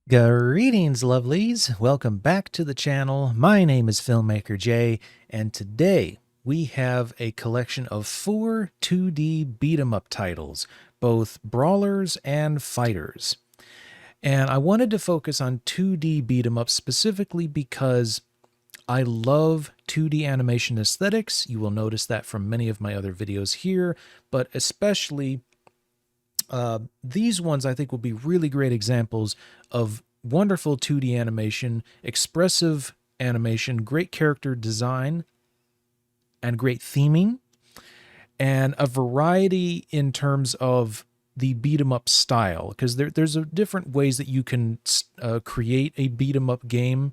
Greetings, lovelies. Welcome back to the channel. My name is FilmmakerJ, and today we have a collection of 4 2D beat-em-up titles, both brawlers and fighters. And I wanted to focus on 2D beat-em-ups specifically because I love 2D animation aesthetics. You will notice that from many of my other videos here, but especially these ones I think will be really great examples of wonderful 2D animation, expressive animation, great character design, and great theming, and a variety in terms of the beat 'em up style, because there's different ways that you can create a beat 'em up game,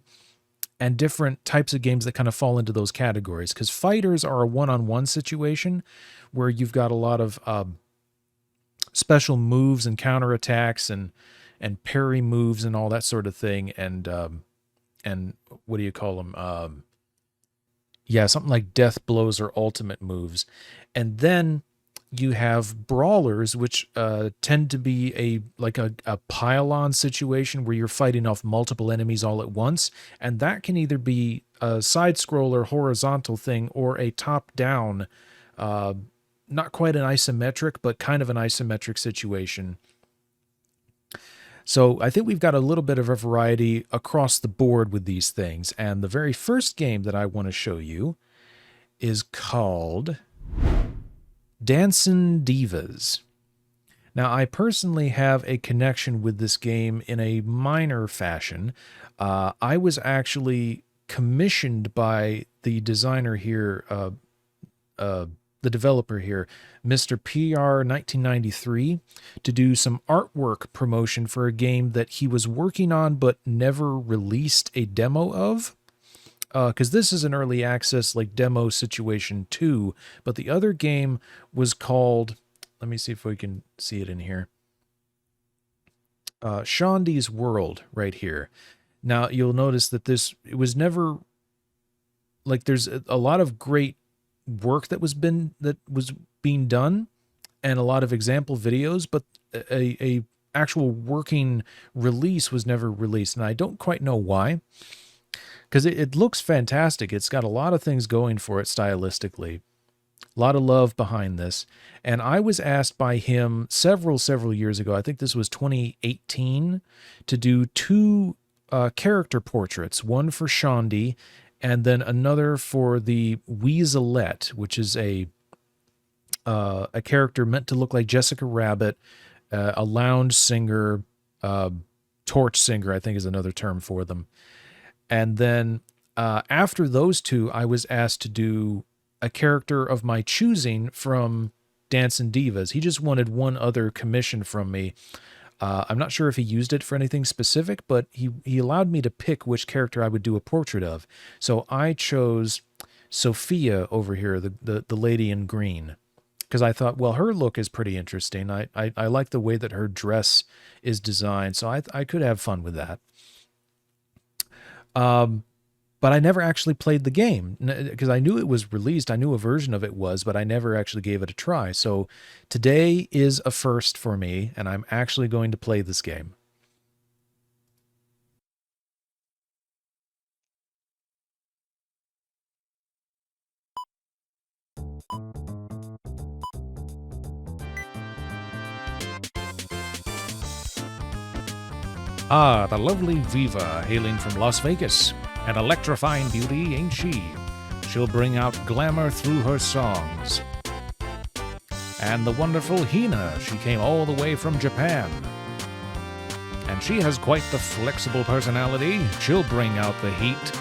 and different types of games that kind of fall into those categories. Because fighters are a one-on-one situation where you've got a lot of special moves and counterattacks and parry moves and all that sort of thing, and what do you call them? Yeah, something like death blows or ultimate moves. And then you have brawlers, which tend to be a pile-on situation where you're fighting off multiple enemies all at once, and that can either be a side-scroller horizontal thing or a top-down, not quite an isometric, but kind of an isometric situation. So I think we've got a little bit of a variety across the board with these things. And the very first game that I want to show you is called Dancin Divas. Now, I personally have a connection with this game in a minor fashion. I was actually commissioned by the designer here, the developer here, Mr. PR 1993, to do some artwork promotion for a game that he was working on but never released a demo of. Because this is an early access like demo situation too, but the other game was called, let me see if we can see it in here, Shondi's World right here. Now you'll notice that it was never, like, there's a lot of great work that was being done and a lot of example videos, but a actual working release was never released, and I don't quite know why, because it looks fantastic. It's got a lot of things going for it stylistically, a lot of love behind this. And I was asked by him several years ago, I think this was 2018, to do 2 character portraits, one for Shondi and then another for the Weaselette, which is a character meant to look like Jessica Rabbit, a lounge singer, torch singer, I think is another term for them. And then after those 2, I was asked to do a character of my choosing from Dancin Divas. He just wanted one other commission from me. I'm not sure if he used it for anything specific, but he allowed me to pick which character I would do a portrait of. So I chose Sophia over here, the lady in green, because I thought, well, her look is pretty interesting. I like the way that her dress is designed, so I could have fun with that. But I never actually played the game because I knew it was released. I knew a version of it was, but I never actually gave it a try. So today is a first for me, and I'm actually going to play this game. Ah, the lovely Viva, hailing from Las Vegas. An electrifying beauty, ain't she? She'll bring out glamour through her songs. And the wonderful Hina, she came all the way from Japan. And she has quite the flexible personality. She'll bring out the heat.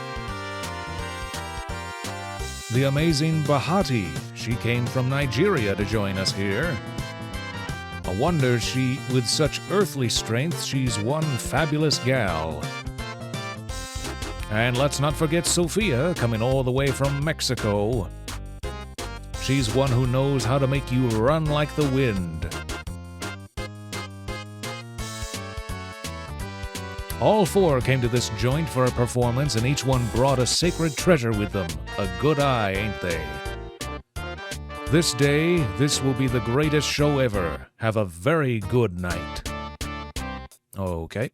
The amazing Bahati, she came from Nigeria to join us here. A wonder she, with such earthly strength, she's one fabulous gal. And let's not forget Sophia, coming all the way from Mexico. She's one who knows how to make you run like the wind. All 4 came to this joint for a performance, and each one brought a sacred treasure with them. A good eye, ain't they? This day, this will be the greatest show ever. Have a very good night. Okay.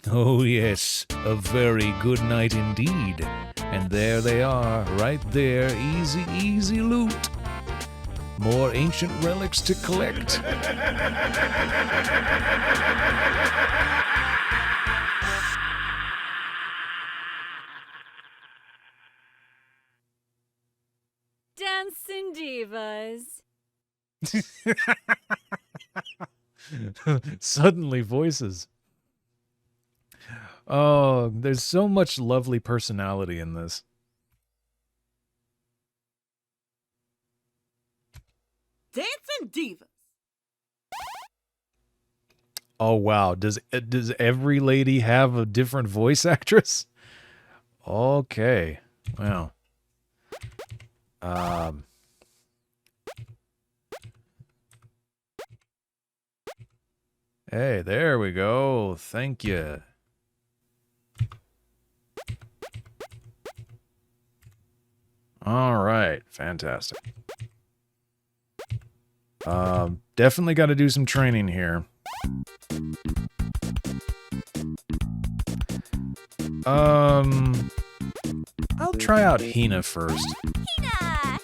Oh yes, a very good night indeed. And there they are, right there, easy, easy loot. More ancient relics to collect. Dancin Divas. Suddenly voices. Oh, there's so much lovely personality in this. Dancin Divas. Oh wow, does every lady have a different voice actress? Okay. Well. Hey, there we go. Thank you. All right, fantastic. Definitely got to do some training here. I'll try out Hina first. Hina!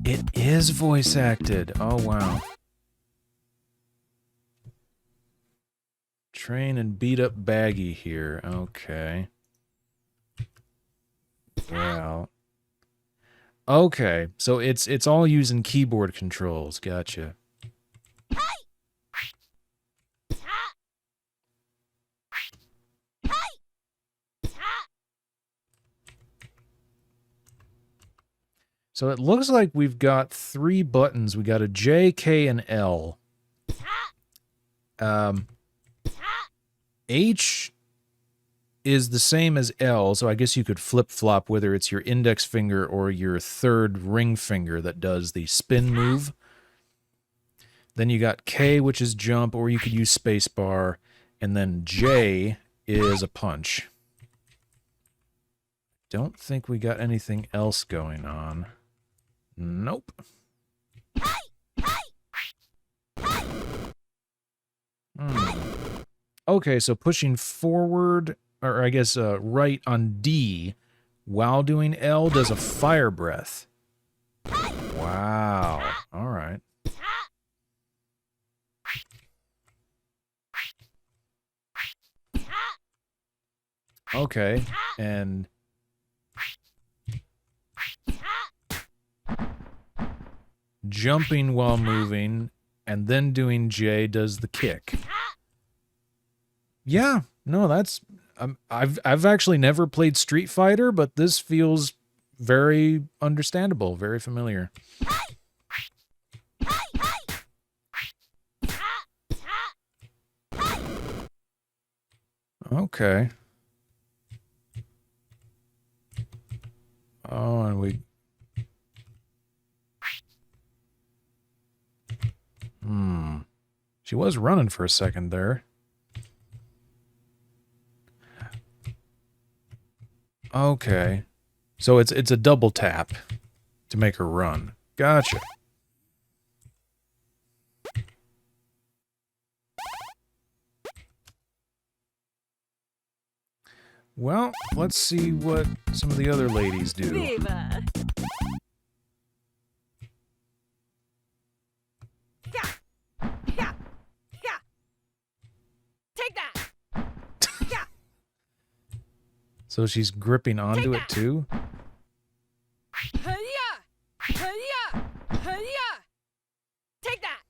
It is voice acted. Oh, wow. Train and beat up Baggy here. Okay. Well. Okay, so it's all using keyboard controls. Gotcha. So it looks like we've got 3 buttons. We got a J, K, and L. H is the same as L, so I guess you could flip-flop whether it's your index finger or your third ring finger that does the spin move. Then you got K, which is jump, or you could use spacebar, and then J is a punch. Don't think we got anything else going on. Nope. Okay, so pushing forward, or I guess right on D, while doing L does a fire breath. Wow. All right. Okay, and jumping while moving, and then doing J does the kick. Yeah, no, that's... I've actually never played Street Fighter, but this feels very understandable, very familiar. Okay. Oh, and we... She was running for a second there. Okay. So it's a double tap to make her run. Gotcha. Well, let's see what some of the other ladies do. Viva! Take that! So she's gripping onto it too? Take that!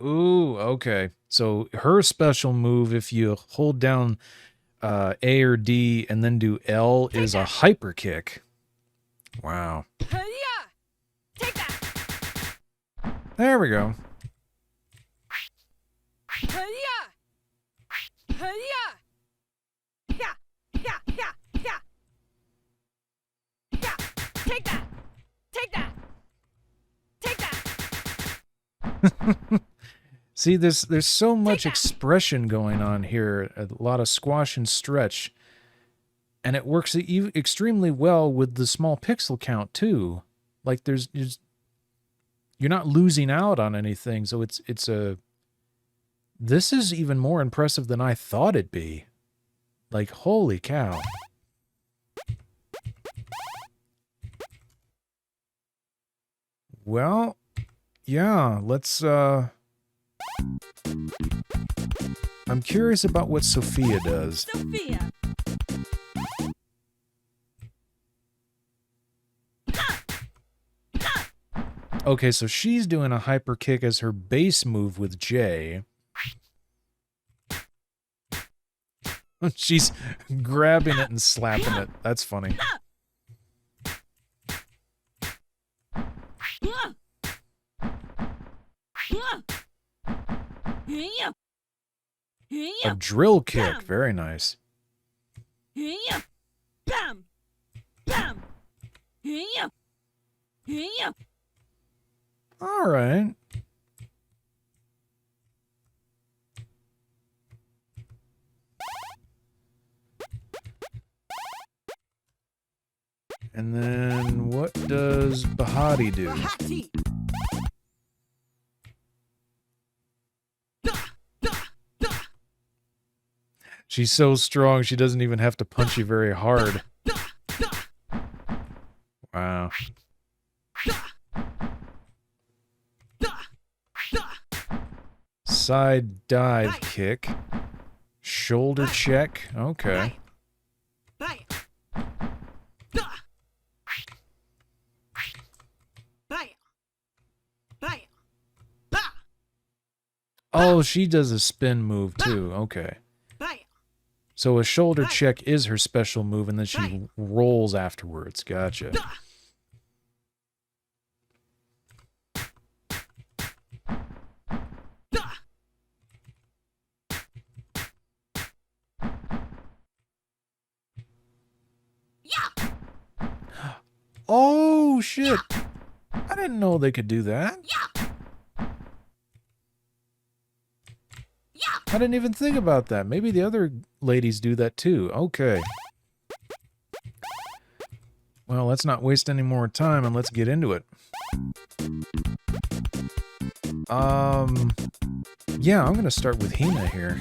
Ooh, okay. So her special move, if you hold down A or D and then do L, is a hyper kick. Wow. Take that! There we go. Take that! Take that! Take that! See, there's so much expression going on here, a lot of squash and stretch, and it works extremely well with the small pixel count too. Like you're not losing out on anything, so it's a This is even more impressive than I thought it'd be. Like, holy cow. Well, yeah, let's, I'm curious about what Sophia does. Sophia. Okay, so she's doing a hyper kick as her base move with J. She's grabbing it and slapping it. That's funny. A drill kick. Very nice. Bam. Bam. All right. And then what does Bahati do? Bahati. She's so strong, she doesn't even have to punch you very hard. Wow. Side dive kick. Shoulder check. Okay. Oh, she does a spin move too. Okay. So a shoulder check is her special move, and then she rolls afterwards. Gotcha. Oh, shit. I didn't know they could do that. I didn't even think about that. Maybe the other ladies do that too. Okay. Well, let's not waste any more time and let's get into it. Yeah, I'm gonna start with Hina here.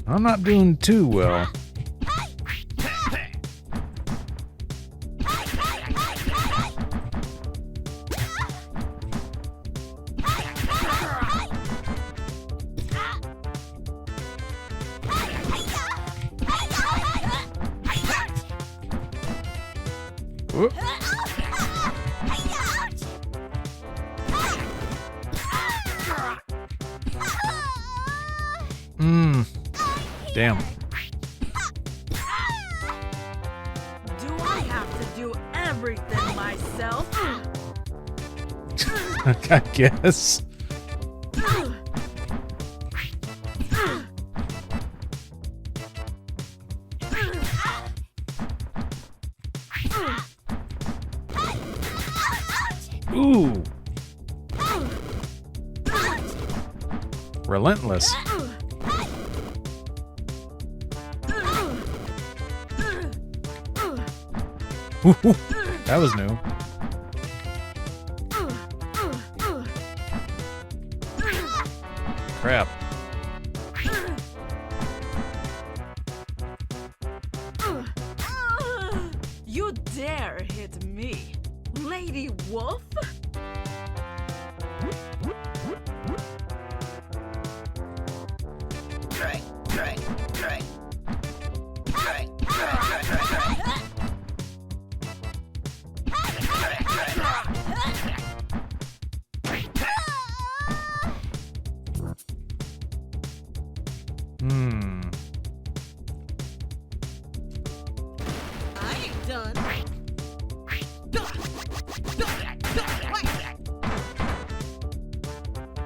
I'm not doing too well. Damn. Do I have to do everything myself? I guess. Ooh. Relentless. That was new. Crap. You dare hit me, Lady Wolf? I ain't done.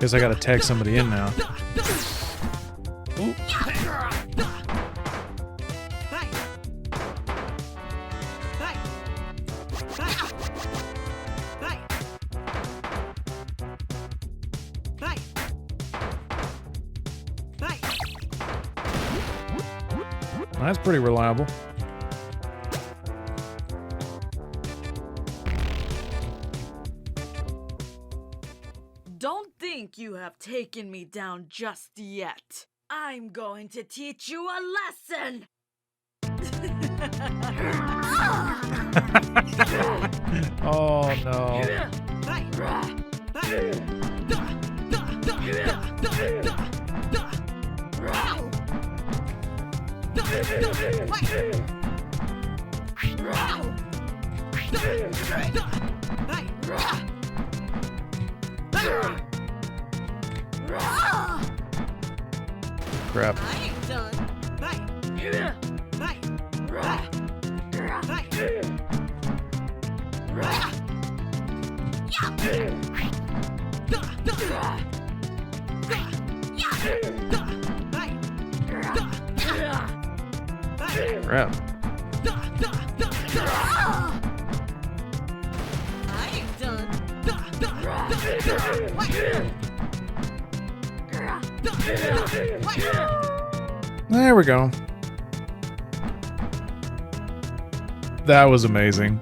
Guess I gotta tag somebody in now. Ooh. That's pretty reliable. Don't think you have taken me down just yet. I'm going to teach you a lesson. Oh no. Crap. I ain't done. Crap. I ain't done. There we go. That was amazing.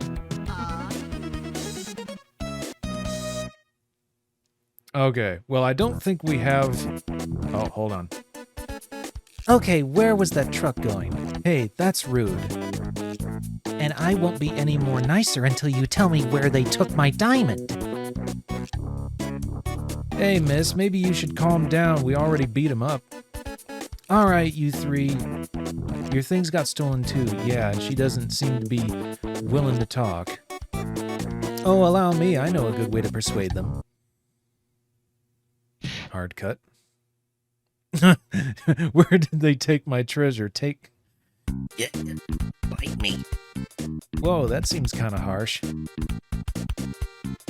Okay, well, I don't think we have... Oh, hold on. Okay, where was that truck going? Hey, that's rude. And I won't be any more nicer until you tell me where they took my diamond. Hey, miss, maybe you should calm down. We already beat him up. All right, you three. Your things got stolen too. Yeah, and she doesn't seem to be willing to talk. Oh, allow me. I know a good way to persuade them. Hard cut. Where did they take my treasure? Take... Yeah, bite me. Whoa, that seems kind of harsh.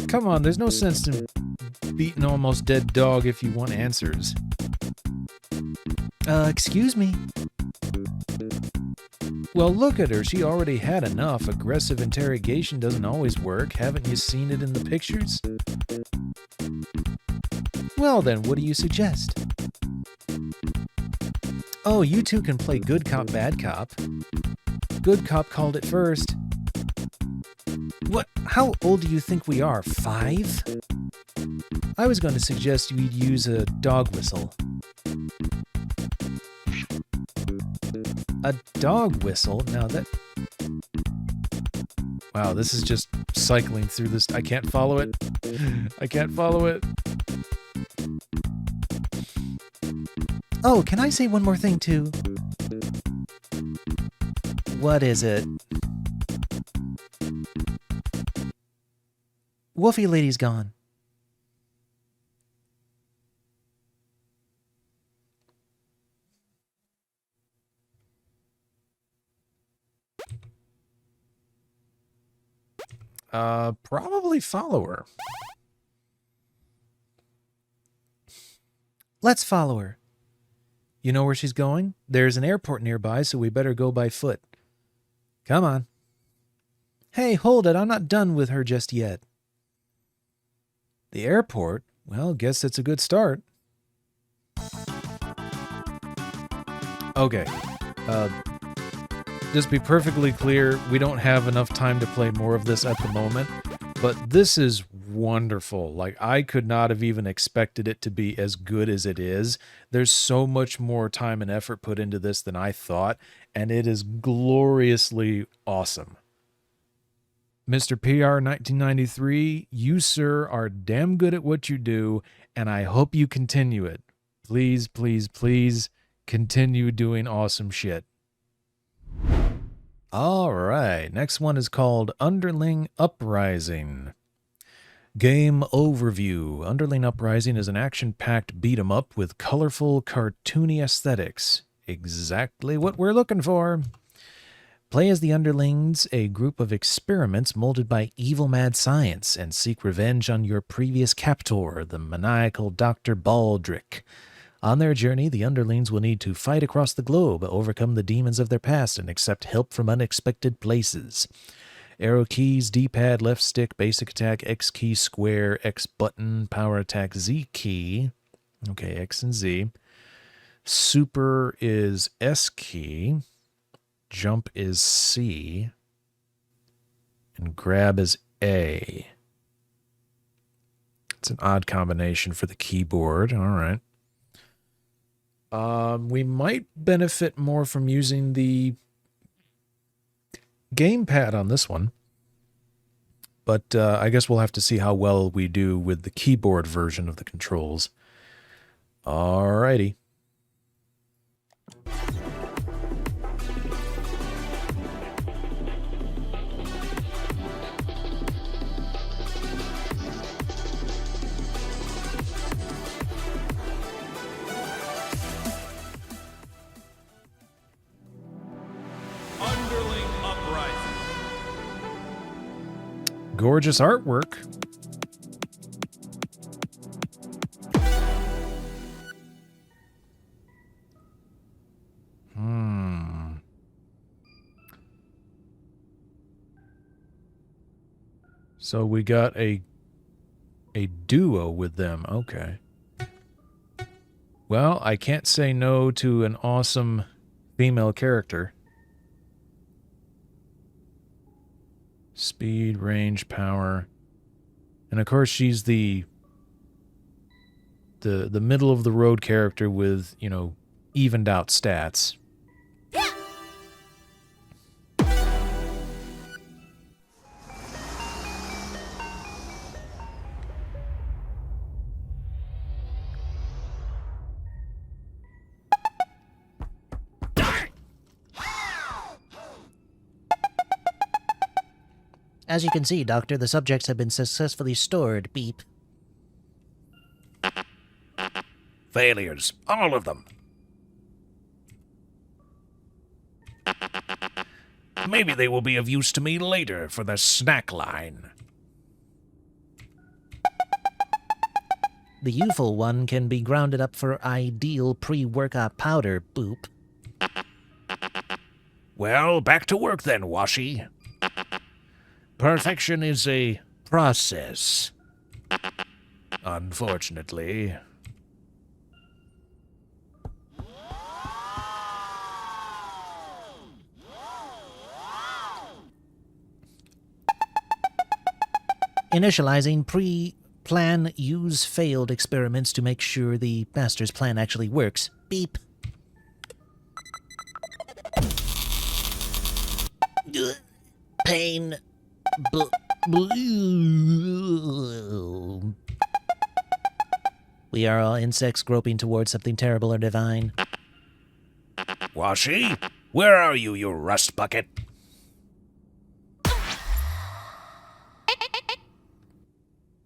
Come on, there's no sense in beating an almost dead dog if you want answers. Excuse me. Well, look at her. She already had enough. Aggressive interrogation doesn't always work. Haven't you seen it in the pictures? Well then, what do you suggest? Oh, you two can play good cop, bad cop. Good cop called it first. What? How old do you think we are? 5? I was going to suggest we'd use a dog whistle. A dog whistle? Now that... Wow, this is just cycling through this. I can't follow it. I can't follow it. Oh, can I say one more thing, too? What is it? Wolfie Lady's gone. Probably follow her. Let's follow her. You know where she's going? There's an airport nearby, so we better go by foot. Come on. Hey, hold it. I'm not done with her just yet. The airport? Well, guess that's a good start. Okay. Just be perfectly clear, we don't have enough time to play more of this at the moment, but this is wonderful. Like, I could not have even expected it to be as good as it is. There's so much more time and effort put into this than I thought, and it is gloriously awesome. Mr. PR 1993, you, sir, are damn good at what you do, and I hope you continue it. Please, please, please continue doing awesome shit. All right, next one is called Underling Uprising. Game overview. Underling Uprising is an action-packed beat-em-up with colorful, cartoony aesthetics. Exactly what we're looking for. Play as the Underlings, a group of experiments molded by evil mad science, and seek revenge on your previous captor, the maniacal Dr. Baldric. On their journey, the Underlings will need to fight across the globe, overcome the demons of their past, and accept help from unexpected places. Arrow keys, D-pad, left stick, basic attack, X key, square, X button, power attack, Z key. Okay, X and Z. Super is S key. Jump is C. And grab is A. It's an odd combination for the keyboard. All right. We might benefit more from using the gamepad on this one, but I guess we'll have to see how well we do with the keyboard version of the controls. Alrighty. Gorgeous artwork. So we got a duo with them. Okay. Well, I can't say no to an awesome female character. Speed, range, power. And of course she's the middle of the road character with, you know, evened out stats. As you can see, Doctor, the subjects have been successfully stored. Beep. Failures. All of them. Maybe they will be of use to me later for the snack line. The youthful one can be grounded up for ideal pre-workout powder. Boop. Well, back to work then, Washi. Perfection is a process. Unfortunately. Initializing pre-plan use failed experiments to make sure the master's plan actually works. Beep. Pain. We are all insects groping towards something terrible or divine. Washi, where are you, you rust bucket?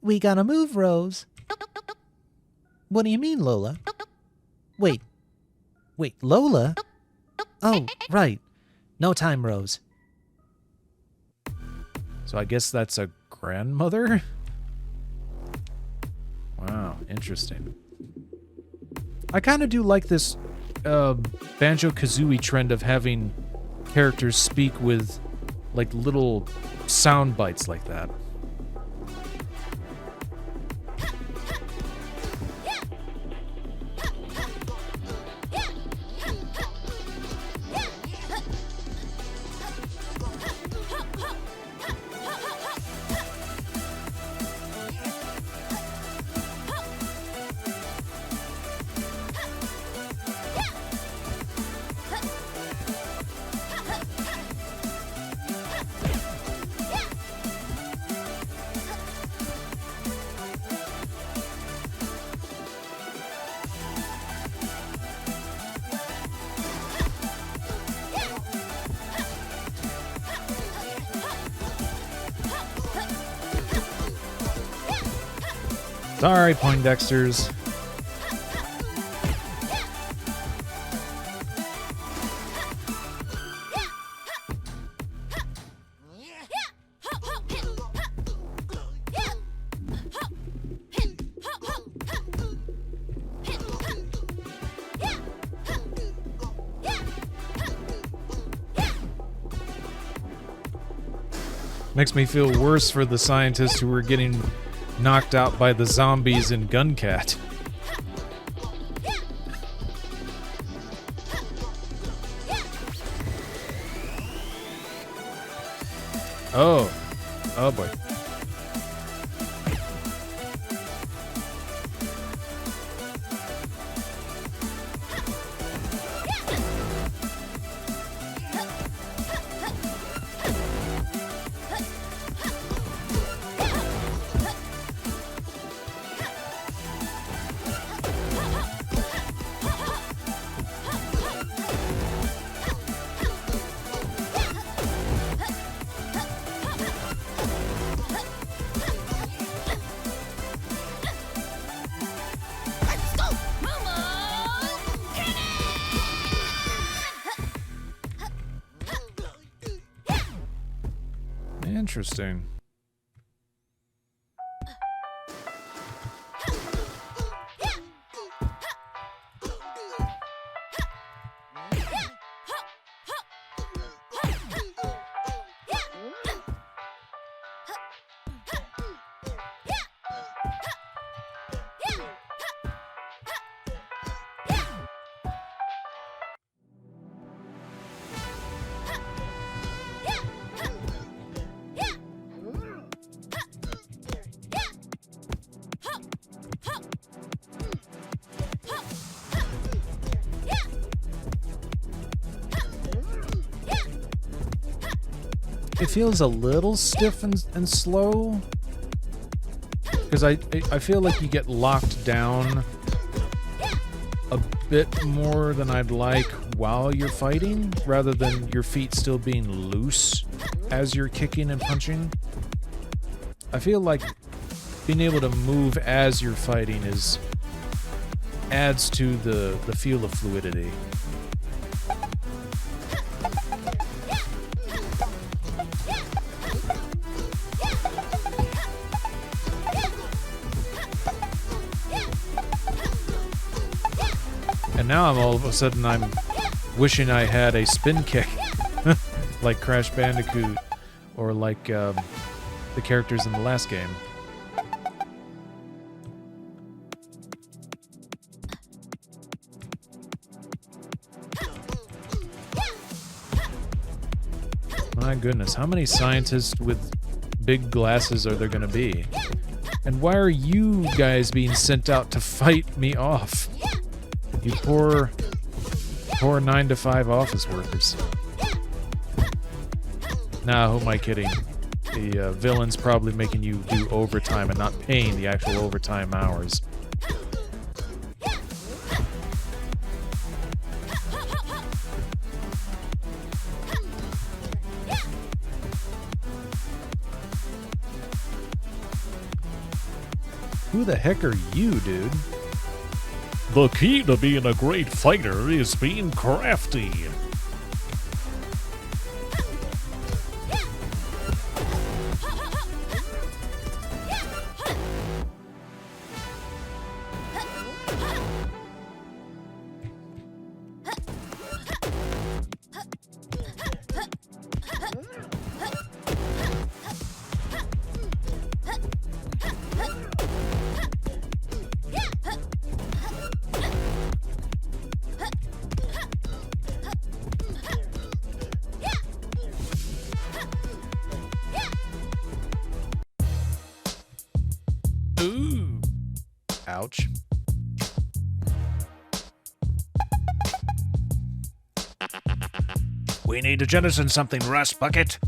We gotta move, Rose. What do you mean, Lola? Wait, Lola? Oh, right. No time, Rose. So I guess that's a grandmother? Wow, interesting. I kind of do like this Banjo-Kazooie trend of having characters speak with like little sound bites like that. Sorry, Poindexters. Makes me feel worse for the scientists who were getting knocked out by the zombies in Guncat. Oh. Oh boy. Interesting. It feels a little stiff and slow, because I feel like you get locked down a bit more than I'd like while you're fighting, rather than your feet still being loose as you're kicking and punching. I feel like being able to move as you're fighting adds to the feel of fluidity. And now all of a sudden I'm wishing I had a spin kick like Crash Bandicoot or like the characters in the last game. My goodness, how many scientists with big glasses are there going to be? And why are you guys being sent out to fight me off? You poor 9-to-5 office workers. Nah, who am I kidding? The villain's probably making you do overtime and not paying the actual overtime hours. Who the heck are you, dude? The key to being a great fighter is being crafty. Ooh. Ouch. We need to jettison something, Rust Bucket.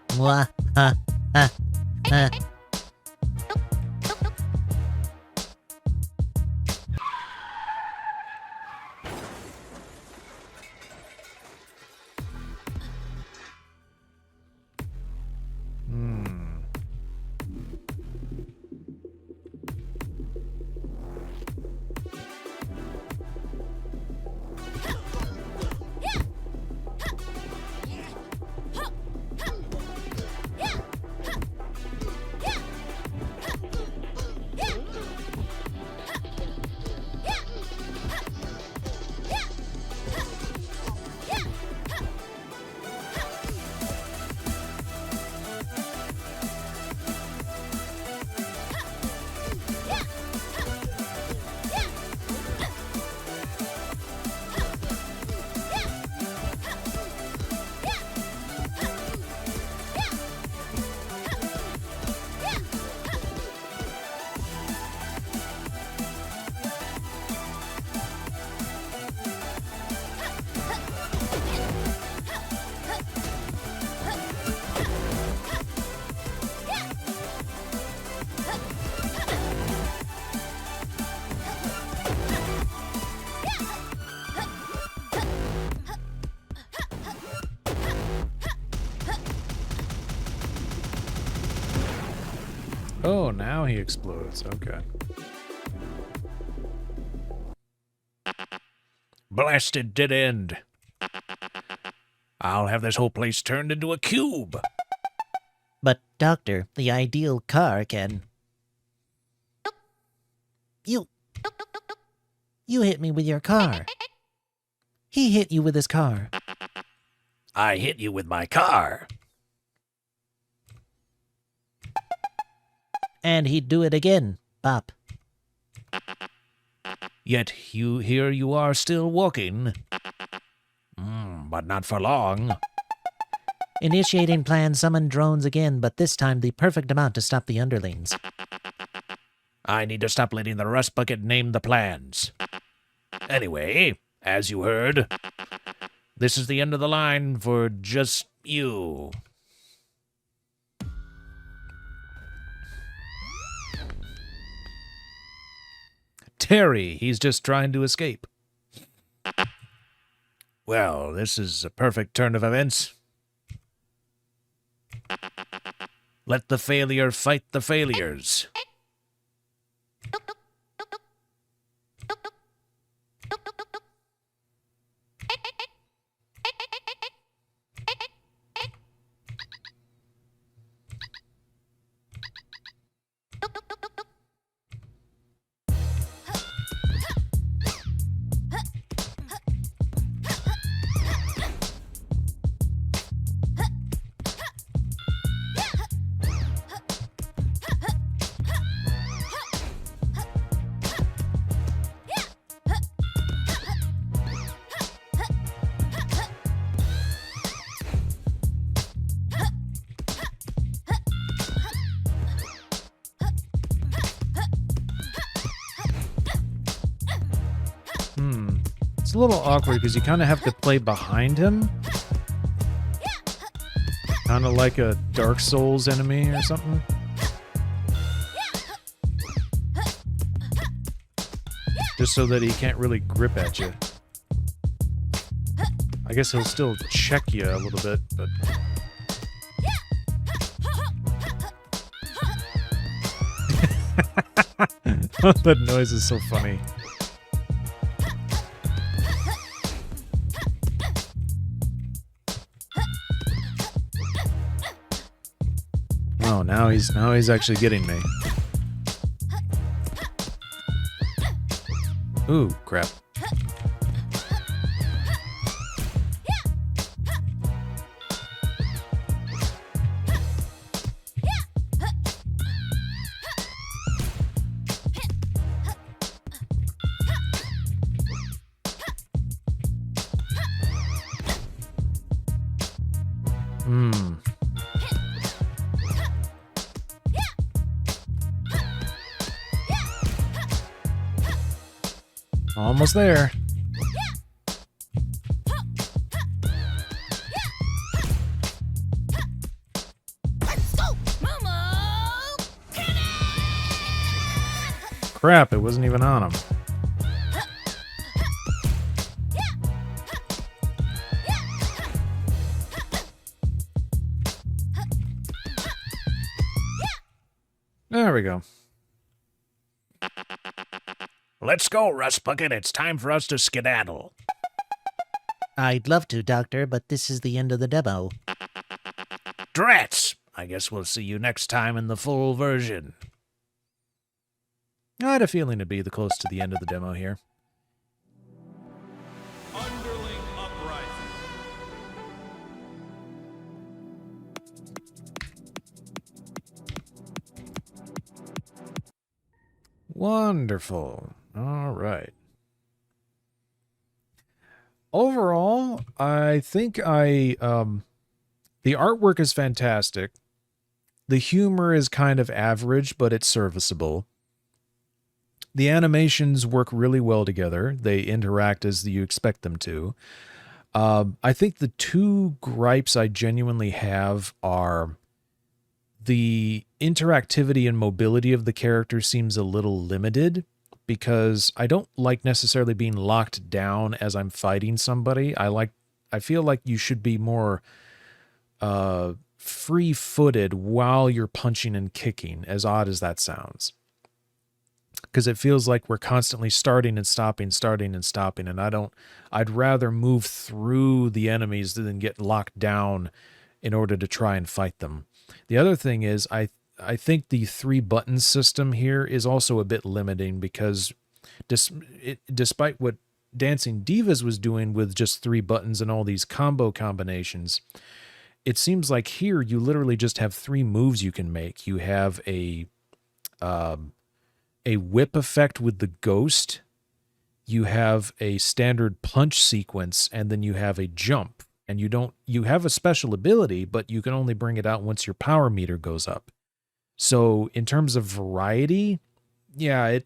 Mwah. Ha, ha, ha. Oh, now he explodes. Okay. Blasted dead end. I'll have this whole place turned into a cube. But, Doctor, the ideal car can... You hit me with your car. He hit you with his car. I hit you with my car. And he'd do it again, Bop. Yet here you are still walking. But not for long. Initiating plan, summon drones again, but this time the perfect amount to stop the underlings. I need to stop letting the rust bucket name the plans. Anyway, as you heard, this is the end of the line for just you. Terry, he's just trying to escape. Well, this is a perfect turn of events. Let the failure fight the failures. It's a little awkward because you kind of have to play behind him. Kind of like a Dark Souls enemy or something. Just so that he can't really grip at you. I guess he'll still check you a little bit, but... That noise is so funny. Oh, now he's actually getting me. Ooh, crap. Almost there. Crap, it wasn't even on him. There we go. Let's go, Rust Bucket. It's time for us to skedaddle. I'd love to, Doctor, but this is the end of the demo. Drats! I guess we'll see you next time in the full version. I had a feeling it'd be close to the end of the demo here. Underling Uprising. Wonderful. All right. Overall, I think the artwork is fantastic. The humor is kind of average, but it's serviceable. The animations work really well together. They interact as you expect them to. I think the two gripes I genuinely have are the interactivity and mobility of the character seems a little limited, because I don't like necessarily being locked down as I'm fighting somebody. I feel like you should be more free-footed while you're punching and kicking, as odd as that sounds. Because it feels like we're constantly starting and stopping, and I'd rather move through the enemies than get locked down in order to try and fight them. The other thing is, I think the 3-button system here is also a bit limiting, because despite what Dancing Divas was doing with just 3 buttons and all these combo combinations, it seems like here you literally just have 3 moves you can make. You have a whip effect with the ghost, you have a standard punch sequence, and then you have a jump. And you have a special ability, but you can only bring it out once your power meter goes up. So in terms of variety, yeah,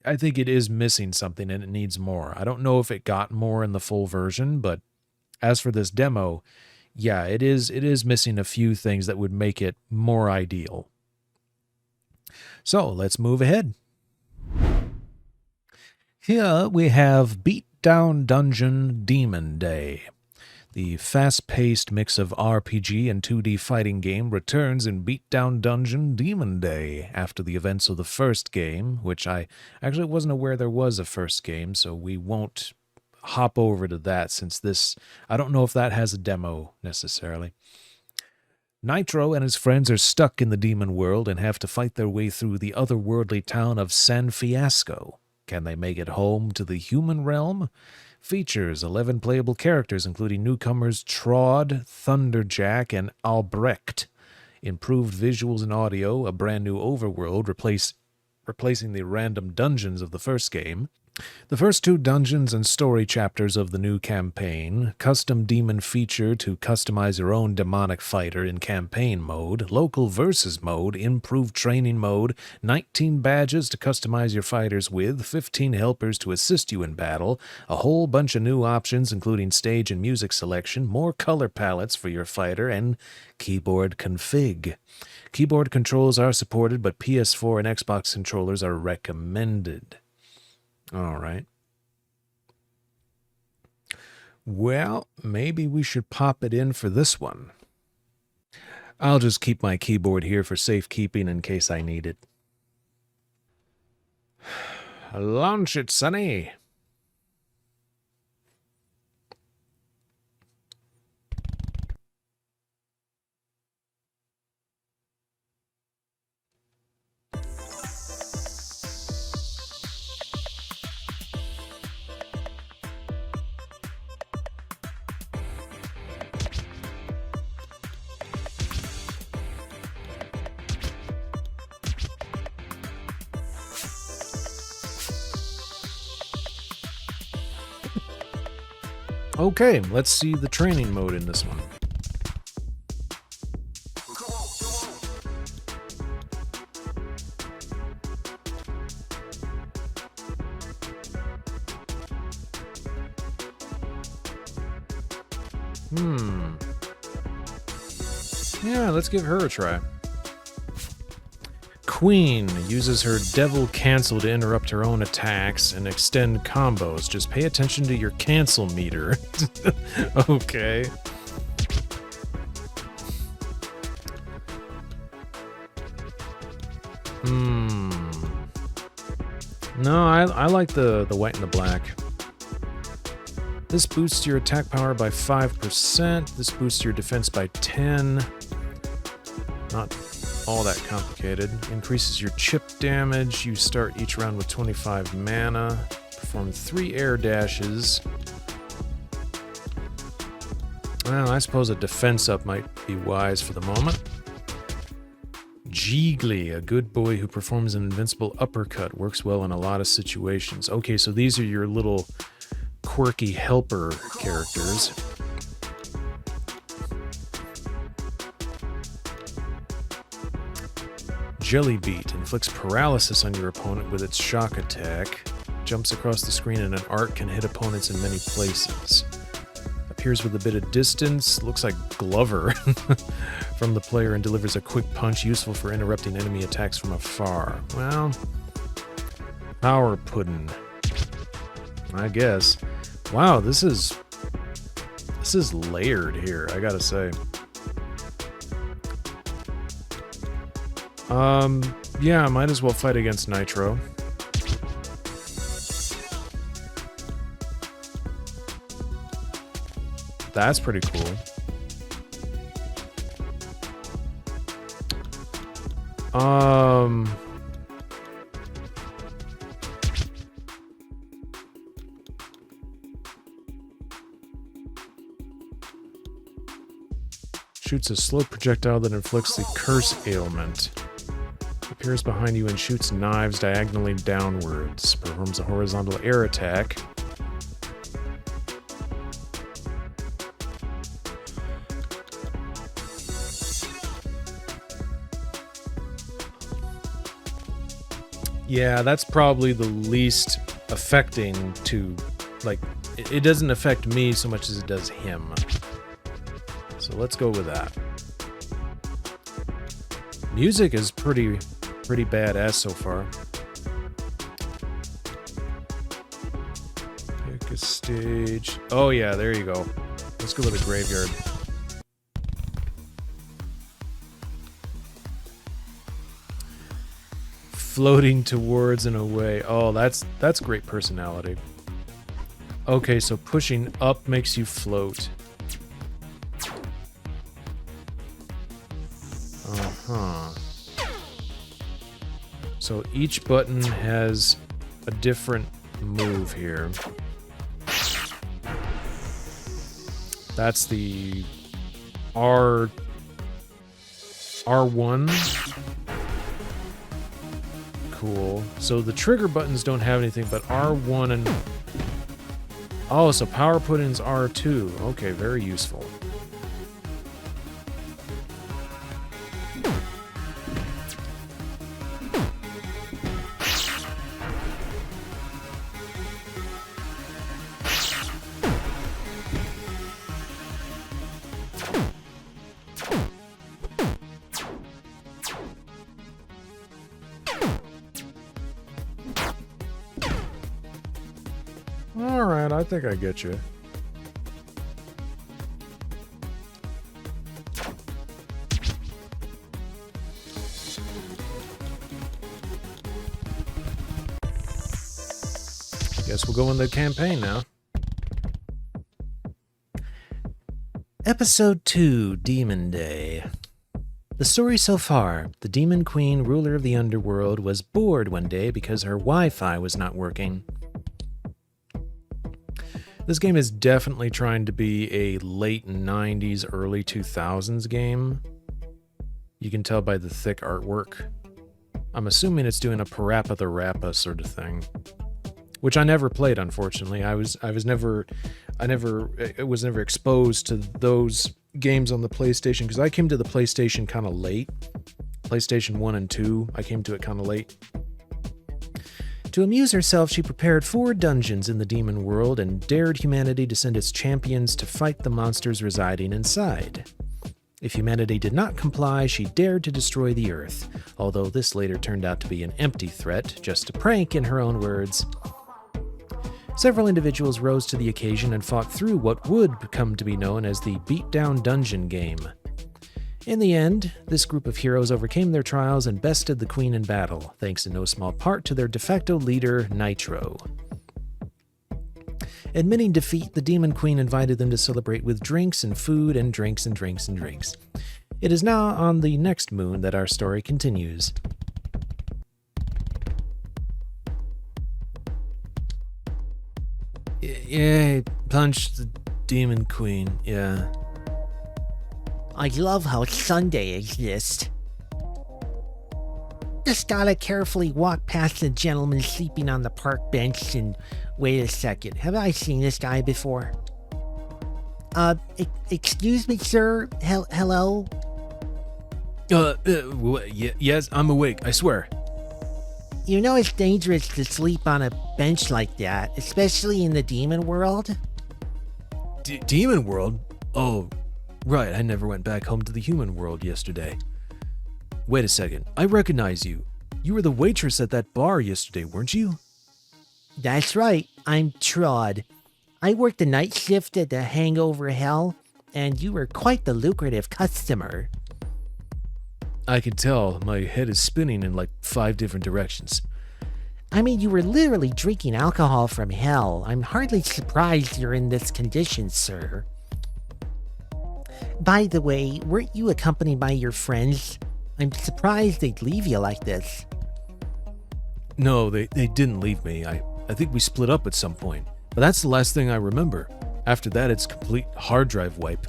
I think it is missing something and it needs more. I don't know if it got more in the full version, but as for this demo, yeah, it is missing a few things that would make it more ideal. So let's move ahead. Here we have Beatdown Dungeon Demon Day. The fast-paced mix of RPG and 2D fighting game returns in Beatdown Dungeon Demon Day after the events of the first game, which I actually wasn't aware there was a first game, so we won't hop over to that since this, I don't know if that has a demo necessarily. Nitro and his friends are stuck in the demon world and have to fight their way through the otherworldly town of San Fiasco. Can they make it home to the human realm? Features 11 playable characters, including newcomers Trod, Thunderjack, and Albrecht. Improved visuals and audio, a brand new overworld replacing the random dungeons of the first game. The first 2 dungeons and story chapters of the new campaign, custom demon feature to customize your own demonic fighter in campaign mode, local versus mode, improved training mode, 19 badges to customize your fighters with, 15 helpers to assist you in battle, a whole bunch of new options including stage and music selection, more color palettes for your fighter, and keyboard config. Keyboard controls are supported, but PS4 and Xbox controllers are recommended. All right. Well, maybe we should pop it in for this one. I'll just keep my keyboard here for safekeeping in case I need it. Launch it, Sonny. Okay, let's see the training mode in this one. Yeah, let's give her a try. Queen uses her devil cancel to interrupt her own attacks and extend combos. Just pay attention to your cancel meter. Okay. No, I like the white and the black. This boosts your attack power by 5%. This boosts your defense by 10. Not all that complicated. Increases your chip damage. You start each round with 25 mana. Perform 3 air dashes. Well, I suppose a defense up might be wise for the moment. Jiggly, a good boy who performs an invincible uppercut. Works well in a lot of situations. Okay, so these are your little quirky helper characters. Jellybeat inflicts paralysis on your opponent with its shock attack. Jumps across the screen in an arc, can hit opponents in many places. Appears with a bit of distance, looks like Glover from the player, and delivers a quick punch useful for interrupting enemy attacks from afar. Well, power pudding, I guess. Wow, this is layered here, I gotta say. Yeah, I might as well fight against Nitro. That's pretty cool. Shoots a slow projectile that inflicts the curse ailment. Appears behind you and shoots knives diagonally downwards. Performs a horizontal air attack. Yeah, that's probably the least affecting to, like, it doesn't affect me so much as it does him. So let's go with that. Music is pretty badass so far. Pick a stage. Oh yeah, there you go. Let's go to the graveyard. Floating towards and away. Oh, that's great personality. Okay, so pushing up makes you float. Uh-huh. So each button has a different move here. That's the R1. Cool. So the trigger buttons don't have anything but R1 and... Oh, so power put-in's R2. Okay, very useful. Alright, I think I get you. Guess we'll go in the campaign now. Episode 2, Demon Day. The story so far: the Demon Queen, ruler of the underworld, was bored one day because her Wi-Fi was not working. This game is definitely trying to be a late 90s, early 2000s game. You can tell by the thick artwork. I'm assuming it's doing a Parappa the Rappa sort of thing, which I never played, unfortunately. I was never exposed to those games on the PlayStation, because I came to the PlayStation kind of late. PlayStation 1 and 2, I came to it kind of late. To amuse herself, she prepared 4 dungeons in the demon world and dared humanity to send its champions to fight the monsters residing inside. If humanity did not comply, she dared to destroy the Earth, although this later turned out to be an empty threat, just a prank in her own words. Several individuals rose to the occasion and fought through what would come to be known as the Beatdown dungeon game. In the end, this group of heroes overcame their trials and bested the Queen in battle, thanks in no small part to their de facto leader, Nitro. Admitting defeat, the Demon Queen invited them to celebrate with drinks and food and drinks and drinks and drinks. It is now on the next moon that our story continues. Yeah, punch the Demon Queen, yeah. I love how Sunday exists. Just gotta carefully walk past the gentleman sleeping on the park bench and wait a second. Have I seen this guy before? Excuse me, sir? Hello? Yes, I'm awake, I swear. You know it's dangerous to sleep on a bench like that, especially in the demon world? Demon world? Oh, right, I never went back home to the human world yesterday. Wait a second, I recognize you. You were the waitress at that bar yesterday, weren't you? That's right, I'm Trod. I worked the night shift at the Hangover Hell, and you were quite the lucrative customer. I can tell, my head is spinning in like 5 different directions. I mean, you were literally drinking alcohol from hell. I'm hardly surprised you're in this condition, sir. By the way, weren't you accompanied by your friends? I'm surprised they'd leave you like this. No, they didn't leave me. I think we split up at some point. But that's the last thing I remember. After that, it's complete hard drive wipe.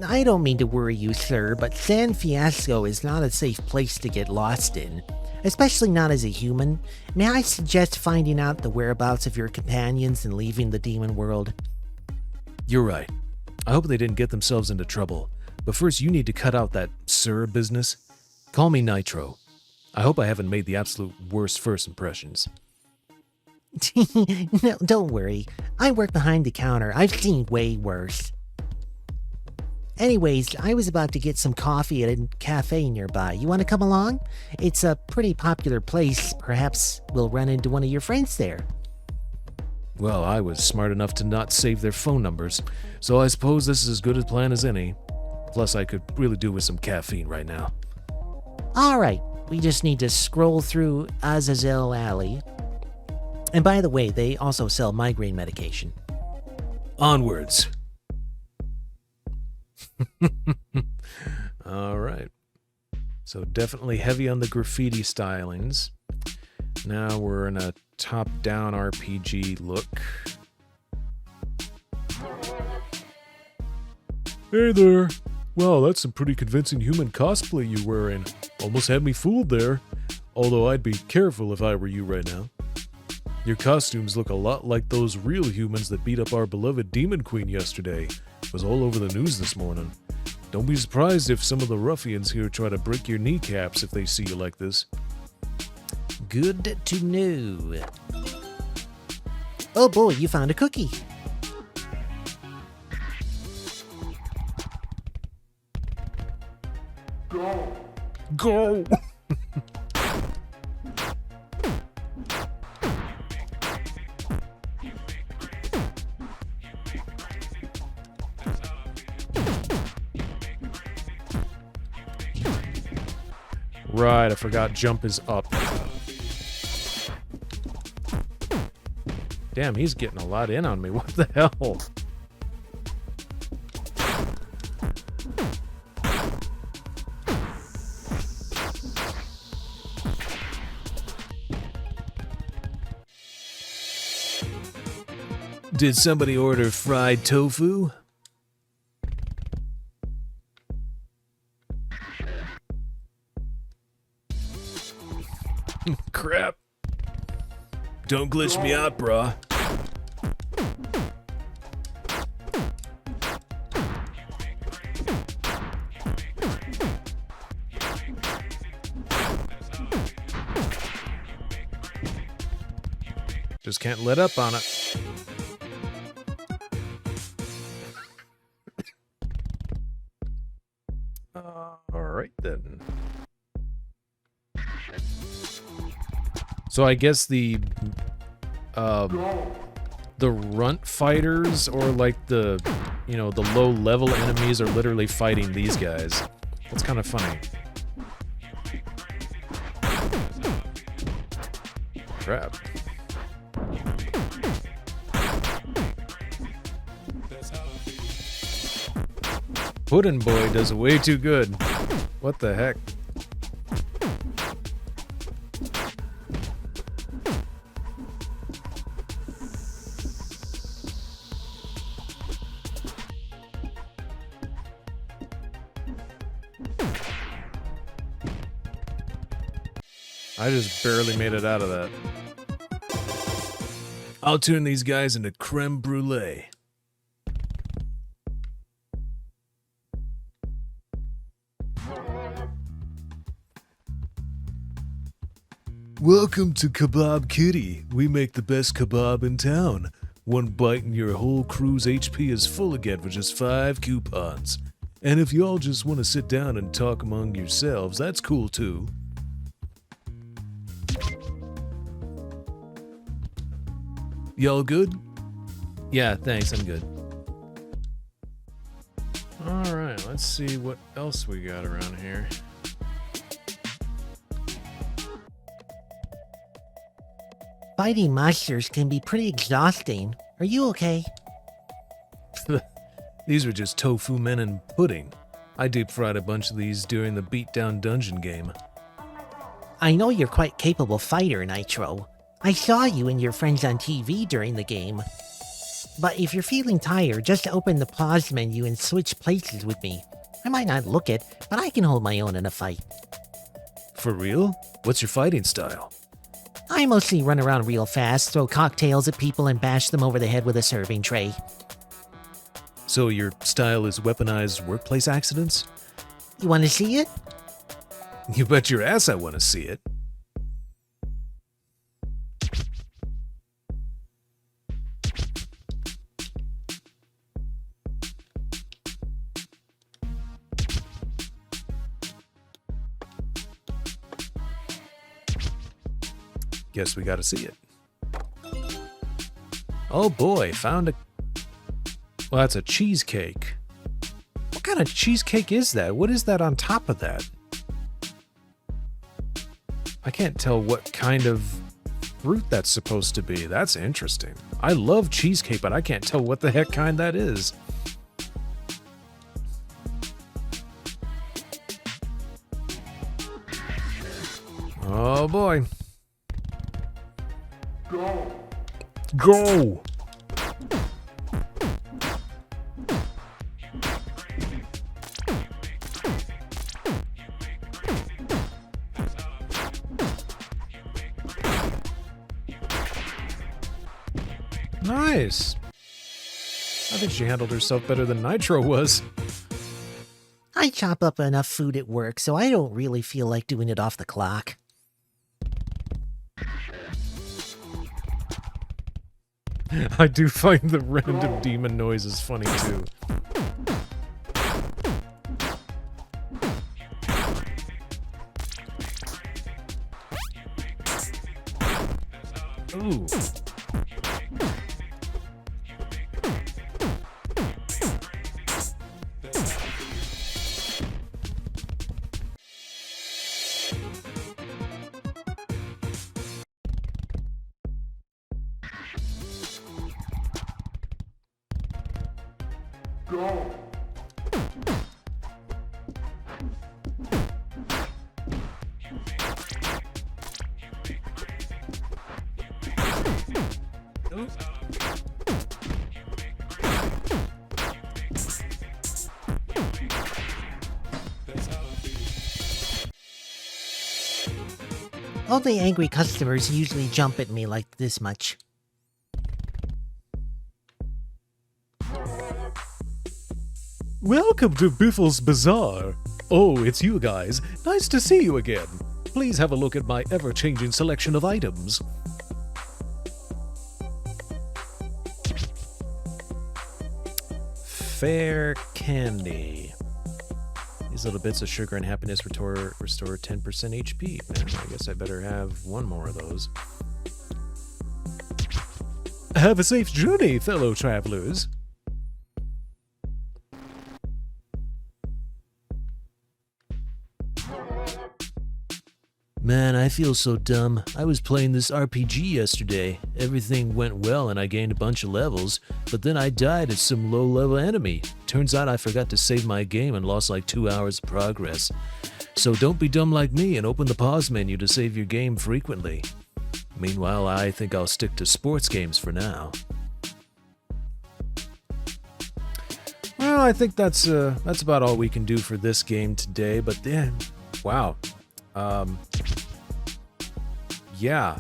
I don't mean to worry you, sir, but San Fiasco is not a safe place to get lost in. Especially not as a human. May I suggest finding out the whereabouts of your companions and leaving the demon world? You're right. I hope they didn't get themselves into trouble. But first, you need to cut out that sir business. Call me Nitro. I hope I haven't made the absolute worst first impressions. No, don't worry. I work behind the counter. I've seen way worse. Anyways, I was about to get some coffee at a cafe nearby. You want to come along? It's a pretty popular place. Perhaps we'll run into one of your friends there. Well, I was smart enough to not save their phone numbers, so I suppose this is as good a plan as any. Plus, I could really do with some caffeine right now. Alright, we just need to scroll through Azazel Alley. And by the way, they also sell migraine medication. Onwards. All right. So definitely heavy on the graffiti stylings. Now we're in a top-down RPG look. Hey there. Wow, that's some pretty convincing human cosplay you're wearing. Almost had me fooled there. Although I'd be careful if I were you right now. Your costumes look a lot like those real humans that beat up our beloved Demon Queen yesterday. It was all over the news this morning. Don't be surprised if some of the ruffians here try to break your kneecaps if they see you like this. Good to know. Oh boy, you found a cookie. Go! Right, I forgot jump is up. Damn, he's getting a lot in on me. What the hell? Did somebody order fried tofu? Crap. Don't glitch me out, brah. Just can't let up on it. So I guess the runt fighters, or like the, you know, the low level enemies are literally fighting these guys. That's kind of funny. Crap. Puddin' Boy does way too good. What the heck? I just barely made it out of that. I'll turn these guys into creme brulee. Welcome to Kebab Kitty. We make the best kebab in town. One bite and your whole crew's HP is full again for just 5 coupons. And if y'all just want to sit down and talk among yourselves, that's cool too. Y'all good? Yeah, thanks, I'm good. Alright, let's see what else we got around here. Fighting monsters can be pretty exhausting. Are you okay? These were just tofu men and pudding. I deep fried a bunch of these during the Beatdown dungeon game. I know you're quite capable fighter, Nitro. I saw you and your friends on TV during the game. But if you're feeling tired, just open the pause menu and switch places with me. I might not look it, but I can hold my own in a fight. For real? What's your fighting style? I mostly run around real fast, throw cocktails at people, and bash them over the head with a serving tray. So your style is weaponized workplace accidents? You want to see it? You bet your ass I want to see it. Guess we gotta see it. Oh boy, found a... Well, that's a cheesecake. What kind of cheesecake is that? What is that on top of that? I can't tell what kind of fruit that's supposed to be. That's interesting. I love cheesecake, but I can't tell what the heck kind that is. Oh boy. Go! Nice! I think she handled herself better than Nitro was. I chop up enough food at work, so I don't really feel like doing it off the clock. I do find the random demon noises funny too. Ooh. All the angry customers usually jump at me like this much. Welcome to Biffle's Bazaar. Oh, it's you guys. Nice to see you again. Please have a look at my ever-changing selection of items. Fair candy. These little bits of sugar and happiness restore 10% HP. Man, I guess I better have one more of those. Have a safe journey, fellow travelers. Man, I feel so dumb. I was playing this RPG yesterday. Everything went well and I gained a bunch of levels, but then I died at some low-level enemy. Turns out I forgot to save my game and lost like 2 hours of progress. So don't be dumb like me and open the pause menu to save your game frequently. Meanwhile, I think I'll stick to sports games for now. Well, I think that's about all we can do for this game today, but then, wow. Yeah,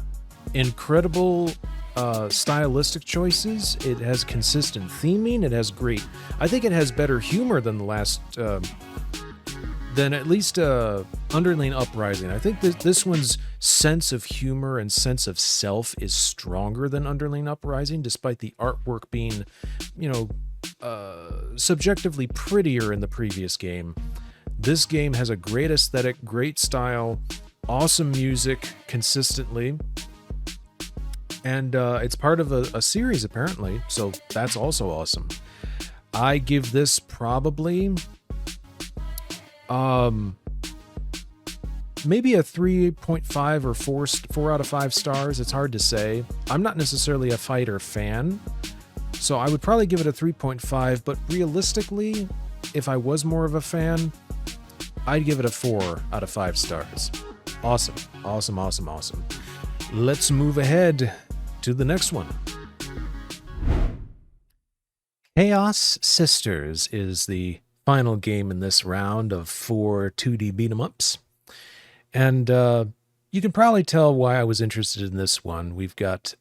incredible stylistic choices. It has consistent theming. It has great. I think it has better humor than the last, than at least Underling Uprising. I think this one's sense of humor and sense of self is stronger than Underling Uprising, despite the artwork being, you know, subjectively prettier in the previous game. This game has a great aesthetic, great style, awesome music consistently, and it's part of a series apparently, so that's also awesome. I give this probably maybe a 3.5 or 4 out of 5 stars. It's hard to say. I'm not necessarily a fighter fan, so I would probably give it a 3.5, but realistically, if I was more of a fan, I'd give it a 4 out of 5 stars. Awesome, awesome, awesome, awesome. Let's move ahead to the next one. Chaos Sisters is the final game in this round of 4 2D beat-em-ups. And you can probably tell why I was interested in this one. We've got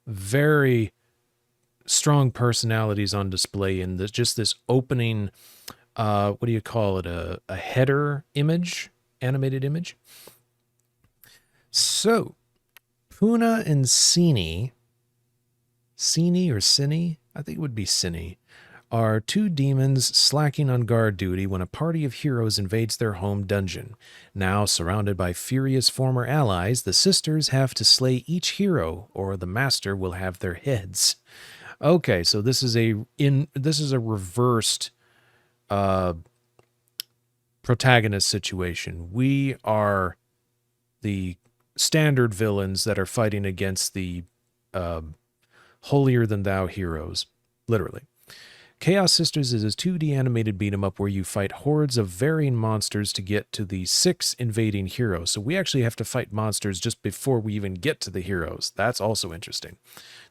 very strong personalities on display in just this opening, what do you call it, a header image, animated image. So, Puna and Cini, or Cini, I think it would be Cini, are 2 demons slacking on guard duty when a party of heroes invades their home dungeon. Now, surrounded by furious former allies, the sisters have to slay each hero, or the master will have their heads. Okay, so this is a reversed protagonist situation. We are the standard villains that are fighting against the holier-than-thou heroes, literally. Chaos Sisters is a 2D animated beat-em-up where you fight hordes of varying monsters to get to the 6 invading heroes. So we actually have to fight monsters just before we even get to the heroes. That's also interesting.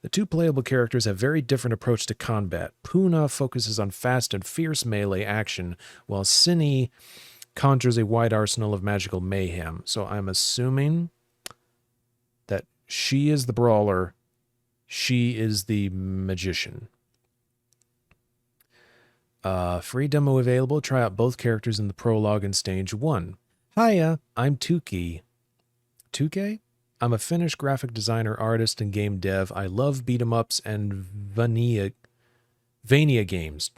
The 2 playable characters have very different approach to combat. Puna focuses on fast and fierce melee action, while Cini conjures a wide arsenal of magical mayhem. So I'm assuming that she is the brawler, she is the magician. Free demo available. Try out both characters in the prologue and stage 1. Hiya, I'm Tuki. Tuke? I'm a Finnish graphic designer, artist, and game dev. I love beat-em-ups and Vania games,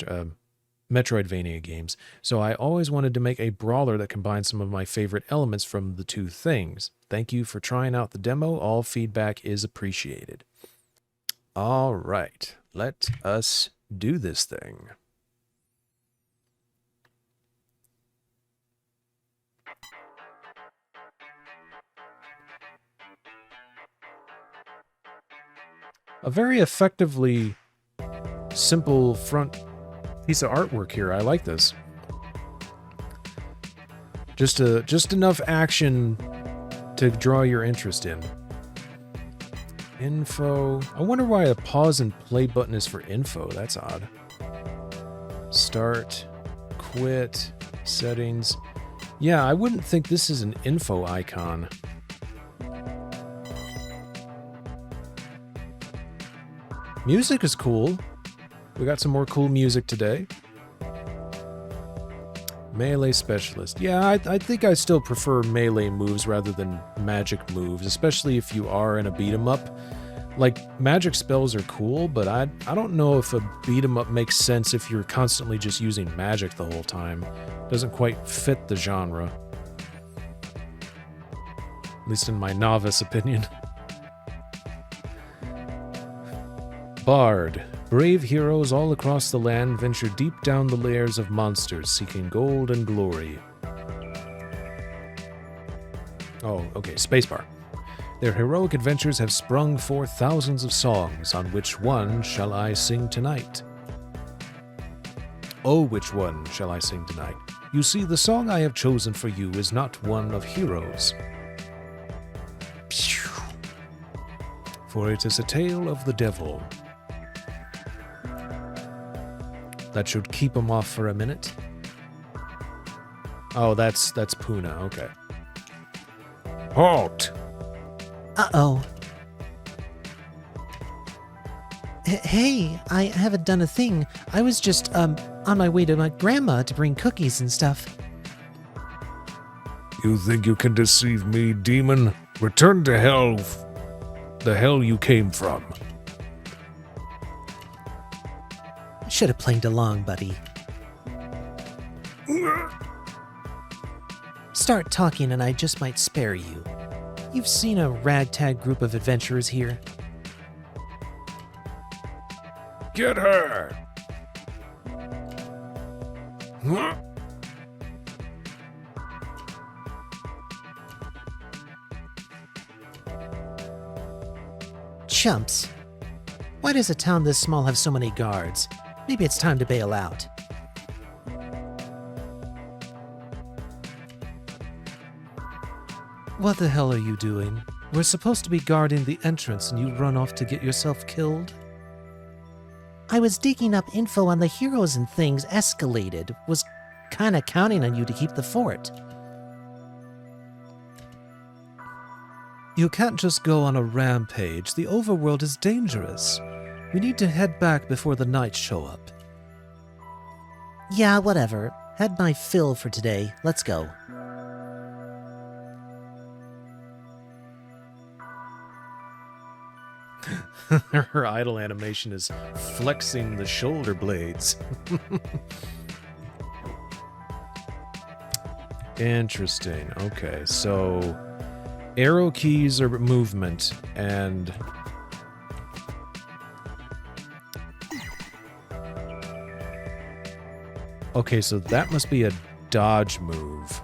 Metroidvania games. So I always wanted to make a brawler that combines some of my favorite elements from the 2 things. Thank you for trying out the demo. All feedback is appreciated. All right, let us do this thing. A very effectively simple front piece of artwork here. I like this. Just enough action to draw your interest in. Info. I wonder why the pause and play button is for info. That's odd. Start, quit, settings. Yeah, I wouldn't think this is an info icon. Music is cool. We got some more cool music today. Melee specialist. Yeah, I think I still prefer melee moves rather than magic moves, especially if you are in a beat 'em up. Like, magic spells are cool, but I don't know if a beat 'em up makes sense if you're constantly just using magic the whole time. Doesn't quite fit the genre. At least in my novice opinion. Bard. Brave heroes all across the land venture deep down the layers of monsters, seeking gold and glory. Oh, okay, spacebar. Their heroic adventures have sprung forth thousands of songs, on which one shall I sing tonight? Oh, which one shall I sing tonight? You see, the song I have chosen for you is not one of heroes. For it is a tale of the devil. That should keep him off for a minute. Oh, that's Puna, okay. Halt! Uh-oh. Hey, I haven't done a thing. I was just, on my way to my grandma to bring cookies and stuff. You think you can deceive me, demon? Return to hell, the hell you came from. Should have played along, buddy. Start talking and I just might spare you. You've seen a ragtag group of adventurers here. Get her! Huh? Chumps. Why does a town this small have so many guards? Maybe it's time to bail out. What the hell are you doing? We're supposed to be guarding the entrance and you run off to get yourself killed? I was digging up info on the heroes and things escalated. Was kinda counting on you to keep the fort. You can't just go on a rampage. The overworld is dangerous. We need to head back before the knights show up. Yeah, whatever. Had my fill for today. Let's go. Her idle animation is flexing the shoulder blades. Interesting. Okay, so arrow keys are movement, and okay, so that must be a dodge move.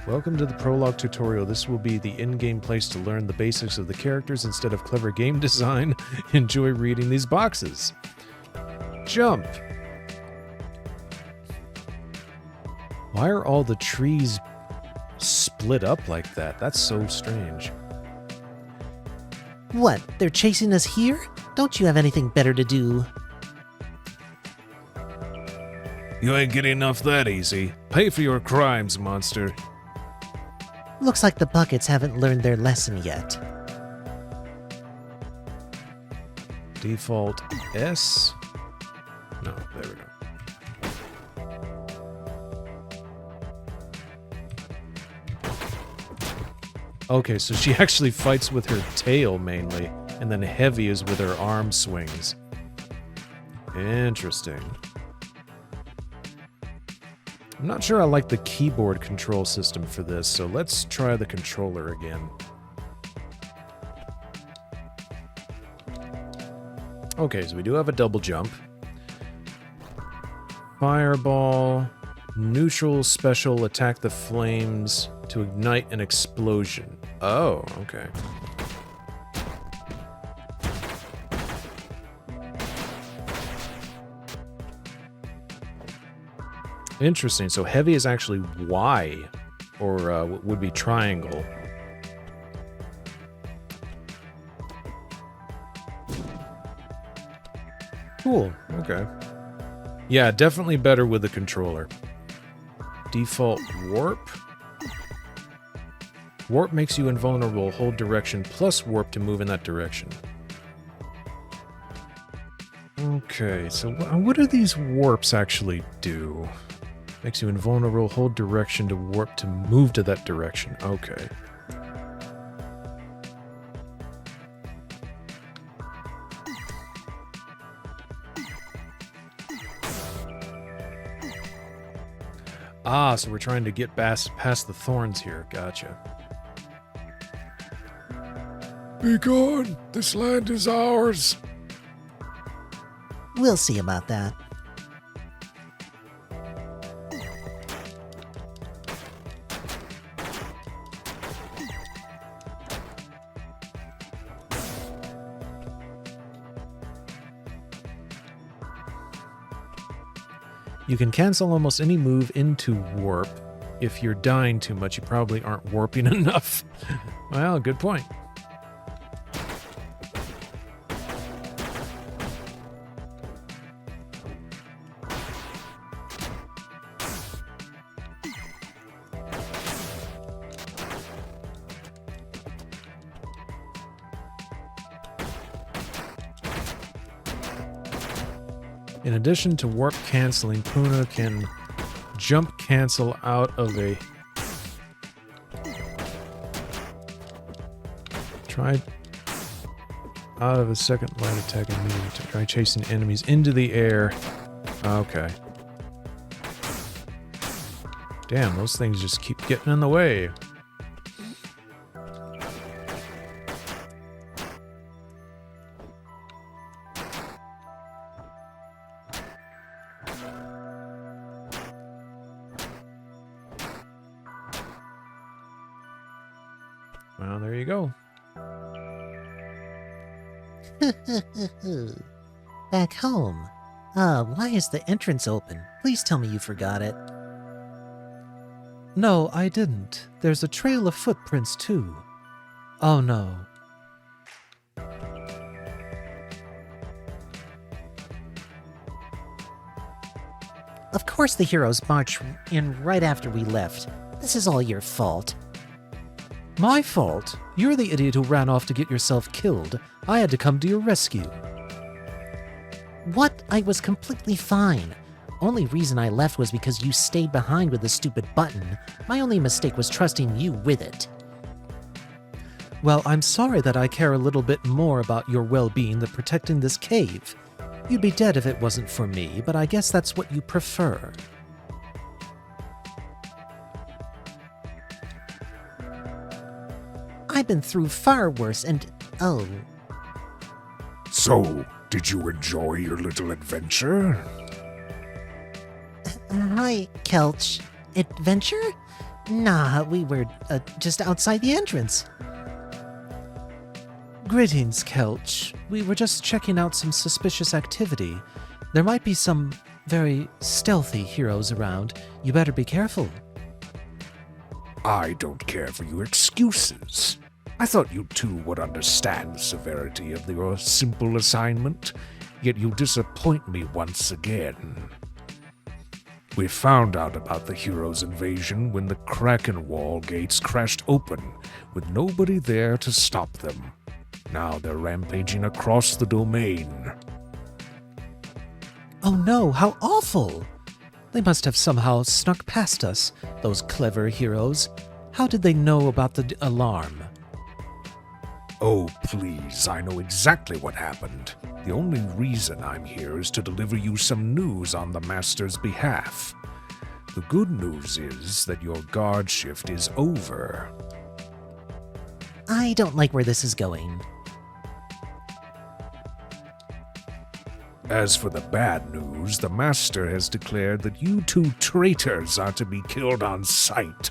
Welcome to the prologue tutorial. This will be the in-game place to learn the basics of the characters instead of clever game design. Enjoy reading these boxes. Jump! Why are all the trees split up like that? That's so strange. What? They're chasing us here? Don't you have anything better to do? You ain't getting enough that easy. Pay for your crimes, monster. Looks like the buckets haven't learned their lesson yet. Default S? No, there we go. Okay, so she actually fights with her tail mainly, and then heavy is with her arm swings. Interesting. I'm not sure I like the keyboard control system for this, so let's try the controller again. Okay, so we do have a double jump. Fireball, neutral, special, attack the flames to ignite an explosion. Oh, okay. Interesting. So heavy is actually Y, or would be triangle. Cool. Okay. Yeah, definitely better with the controller. Default warp. Warp makes you invulnerable. Hold direction plus warp to move in that direction. Okay, so what do these warps actually do? Makes you invulnerable. Hold direction to warp to move to that direction. Okay. Ah, so we're trying to get past the thorns here. Gotcha. Be gone! This land is ours! We'll see about that. You can cancel almost any move into warp. If you're dying too much, you probably aren't warping enough. Well, good point. In addition to warp canceling, Puna can jump cancel out of a... out of a second light attack and medium to try chasing enemies into the air. Okay. Damn, those things just keep getting in the way. Well, there you go. Back home. Why is the entrance open? Please tell me you forgot it. No, I didn't. There's a trail of footprints, too. Oh, no. Of course the heroes marched in right after we left. This is all your fault. My fault? You're the idiot who ran off to get yourself killed. I had to come to your rescue. What? I was completely fine. Only reason I left was because you stayed behind with the stupid button. My only mistake was trusting you with it. Well, I'm sorry that I care a little bit more about your well-being than protecting this cave. You'd be dead if it wasn't for me, but I guess that's what you prefer. I've been through far worse and... oh. So, did you enjoy your little adventure? Hi, Kelch. Adventure? Nah, we were just outside the entrance. Greetings, Kelch. We were just checking out some suspicious activity. There might be some very stealthy heroes around. You better be careful. I don't care for your excuses. I thought you two would understand the severity of your simple assignment, yet you disappoint me once again. We found out about the heroes' invasion when the Kraken Wall gates crashed open, with nobody there to stop them. Now they're rampaging across the domain. Oh no, how awful! They must have somehow snuck past us, those clever heroes. How did they know about the alarm? Oh, please, I know exactly what happened. The only reason I'm here is to deliver you some news on the Master's behalf. The good news is that your guard shift is over. I don't like where this is going. As for the bad news, the Master has declared that you two traitors are to be killed on sight.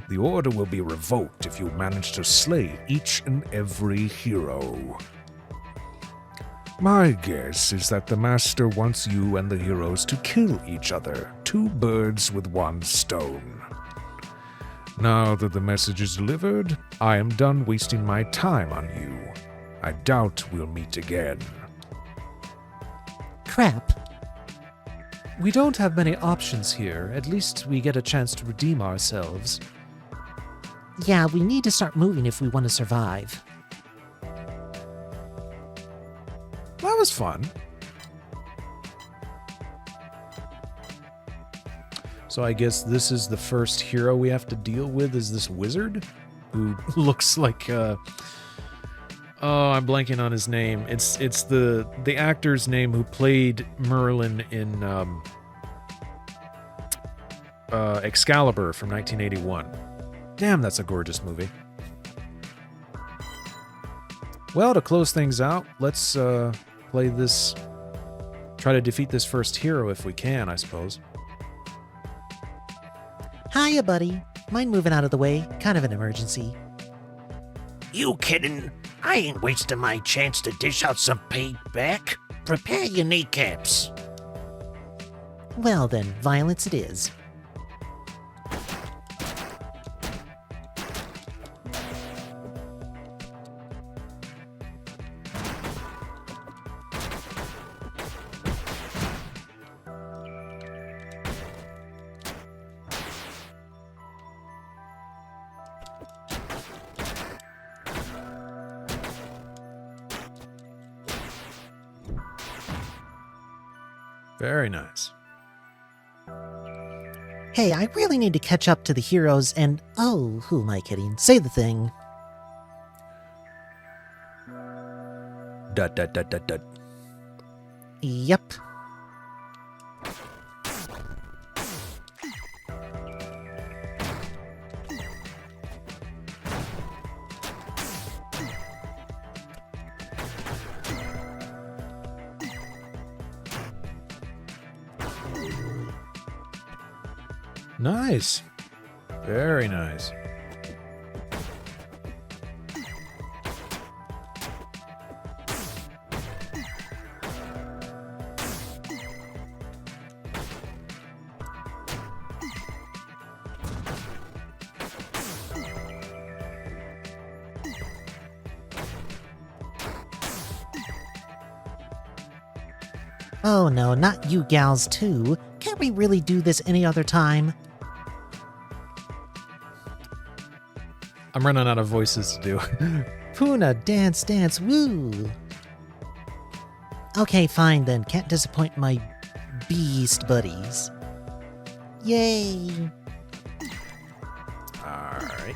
The order will be revoked if you manage to slay each and every hero. My guess is that the Master wants you and the heroes to kill each other, 2 birds with 1 stone. Now that the message is delivered, I am done wasting my time on you. I doubt we'll meet again. Crap. We don't have many options here. At least we get a chance to redeem ourselves. Yeah, we need to start moving if we want to survive. That was fun. So I guess this is the first hero we have to deal with, is this wizard who looks like oh, I'm blanking on his name. It's the actor's name who played Merlin in Excalibur from 1981. Damn, that's a gorgeous movie. Well, to close things out, let's play this. Try to defeat this first hero if we can, I suppose. Hiya, buddy. Mind moving out of the way? Kind of an emergency. You kidding? I ain't wasting my chance to dish out some payback. Prepare your kneecaps. Well then, violence it is. Very nice. Hey, I really need to catch up to the heroes and... Oh, who am I kidding? Say the thing. Dut dut dut dut dut. Yep. Nice. Very nice. Oh no, not you gals too. Can't we really do this any other time? I'm running out of voices to do. Puna, dance, dance, woo! Okay, fine then. Can't disappoint my beast buddies. Yay! Alright.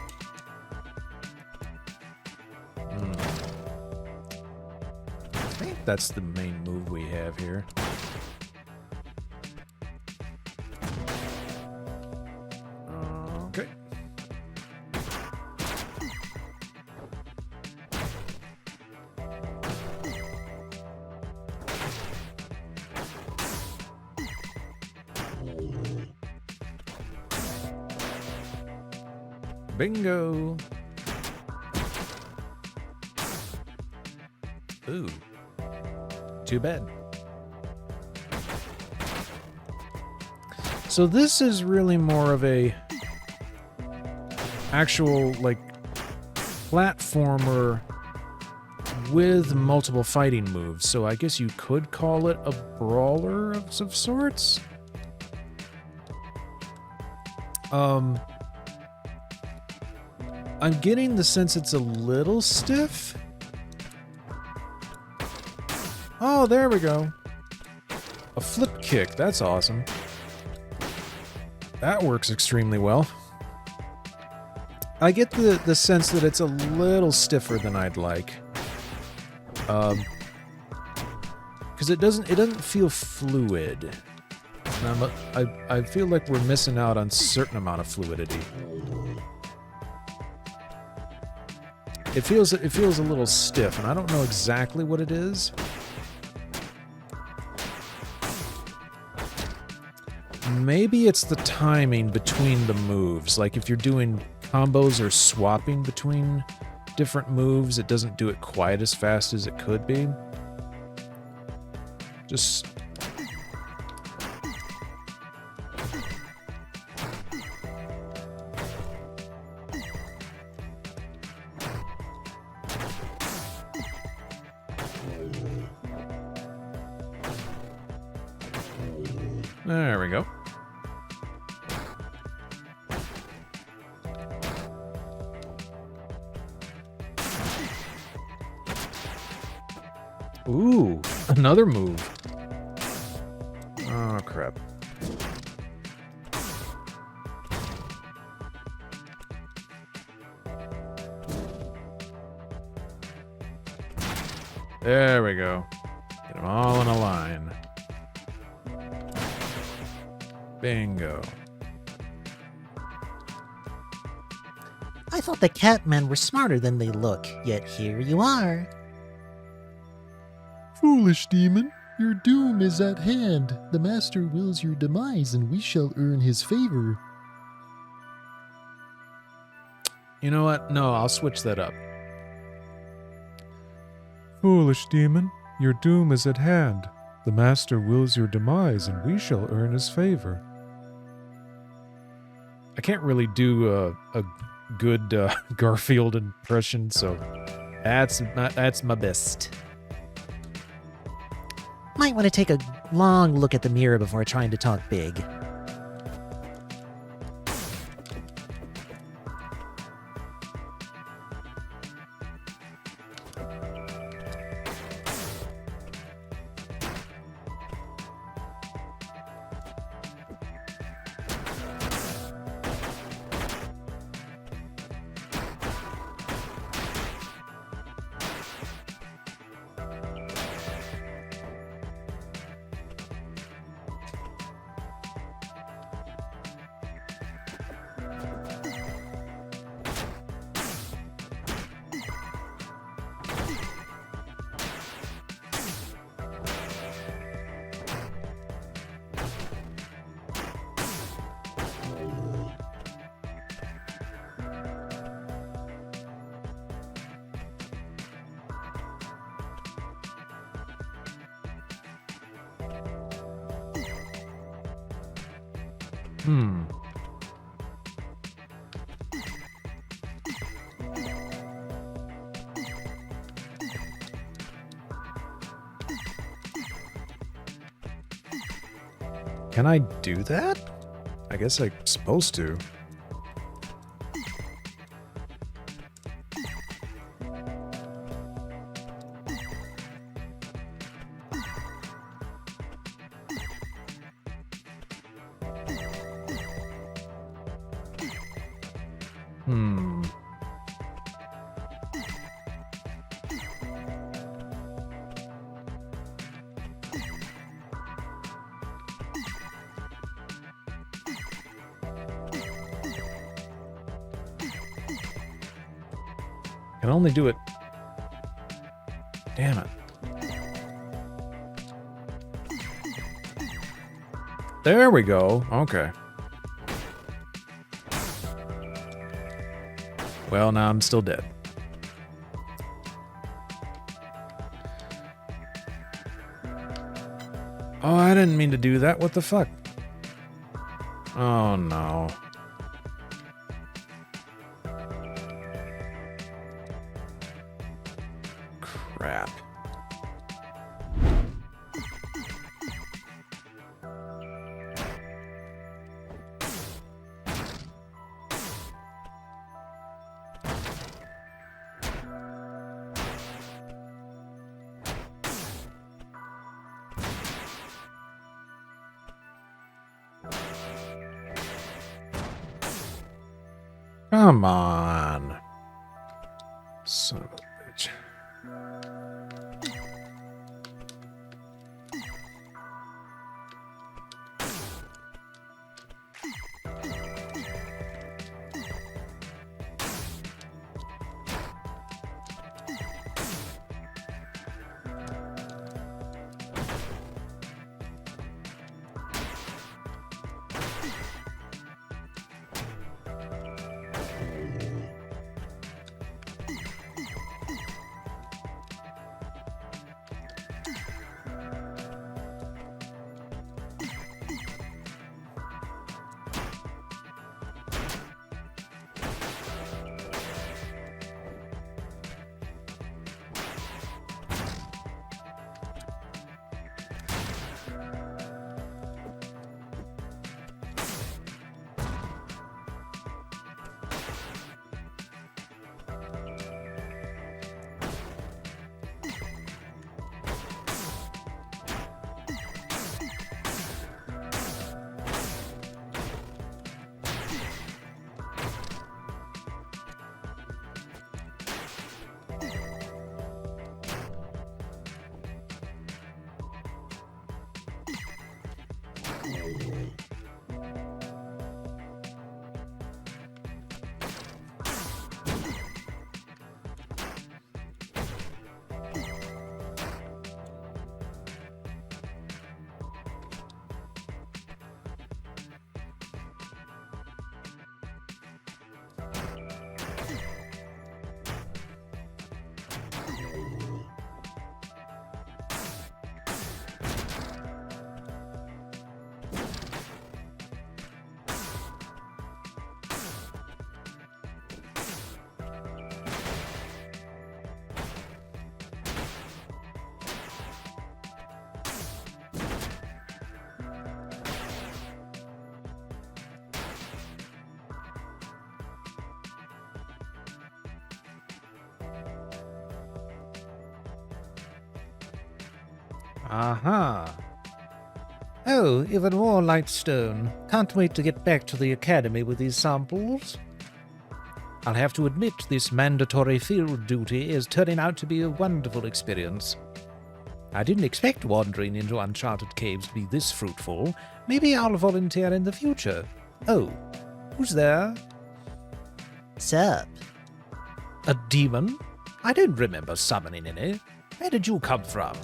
I think that's the main move we have here. Okay. Bingo! Ooh. Too bad. So this is really more of a actual, like, platformer with multiple fighting moves. So I guess you could call it a brawler of sorts. I'm getting the sense it's a little stiff. Oh, there we go. A flip kick. That's awesome. That works extremely well. I get the sense that it's a little stiffer than I'd like. Because it doesn't feel fluid. And I feel like we're missing out on a certain amount of fluidity. It feels a little stiff, and I don't know exactly what it is. Maybe it's the timing between the moves. Like if you're doing combos or swapping between different moves, it doesn't do it quite as fast as it could be. Just... There we go. Ooh, another move. Oh, crap. There we go. Get them all in a line. Bingo. I thought the Catmen were smarter than they look, yet here you are. Foolish demon, your doom is at hand. The master wills your demise, and we shall earn his favor. You know what? No, I'll switch that up. Foolish demon, your doom is at hand. The master wills your demise, and we shall earn his favor. I can't really do a good Garfield impression, so that's my best. Might want to take a long look at the mirror before trying to talk big. Can I do that? I guess I'm supposed to. Can only do it. Damn it. There we go. Okay. Well, now I'm still dead. Oh, I didn't mean to do that. What the fuck? Oh, no. Crap. Come on. Son of a bitch. Aha. Oh, even more lightstone. Can't wait to get back to the academy with these samples. I'll have to admit this mandatory field duty is turning out to be a wonderful experience. I didn't expect wandering into uncharted caves to be this fruitful. Maybe I'll volunteer in the future. Oh, who's there? Sup? A demon? I don't remember summoning any. Where did you come from?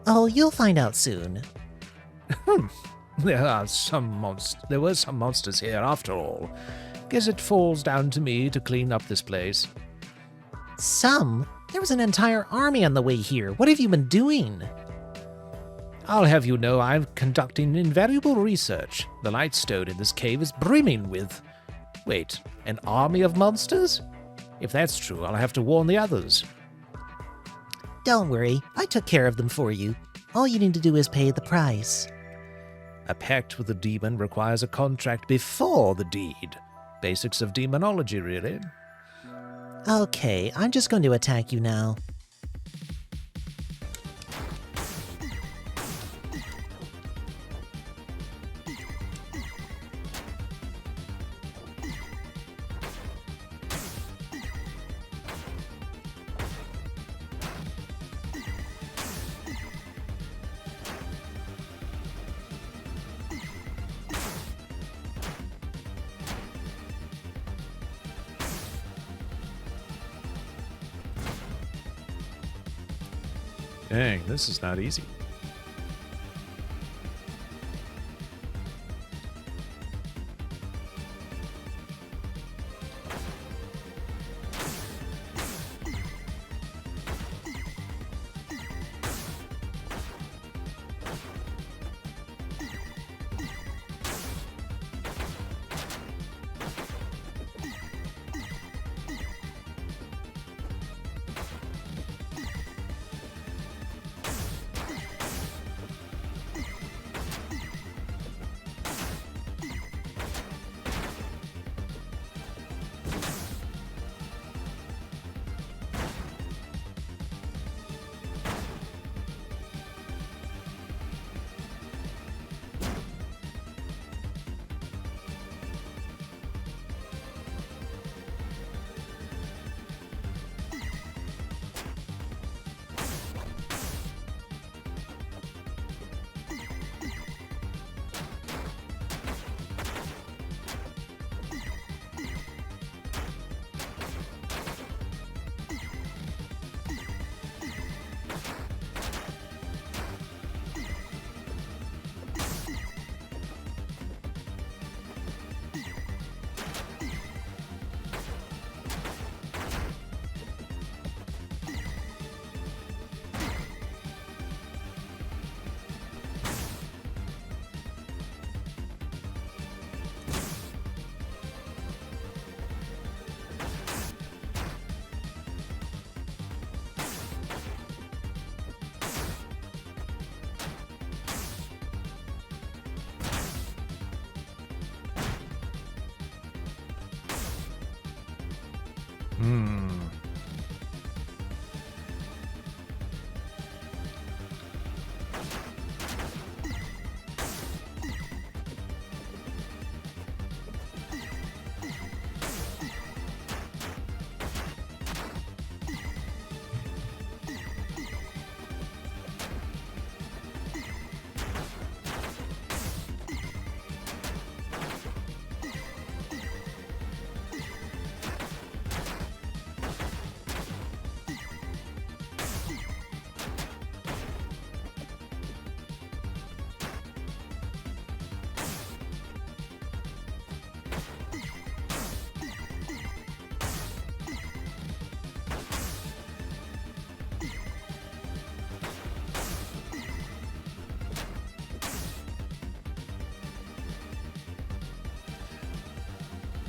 Oh, you'll find out soon. There were some monsters here after all. Guess it falls down to me to clean up this place. Some? There was an entire army on the way here. What have you been doing? I'll have you know I'm conducting invaluable research. The lightstone in this cave is brimming with... Wait, an army of monsters? If that's true, I'll have to warn the others. Don't worry, I took care of them for you. All you need to do is pay the price. A pact with a demon requires a contract before the deed. Basics of demonology, really. Okay, I'm just going to attack you now. Dang, this is not easy.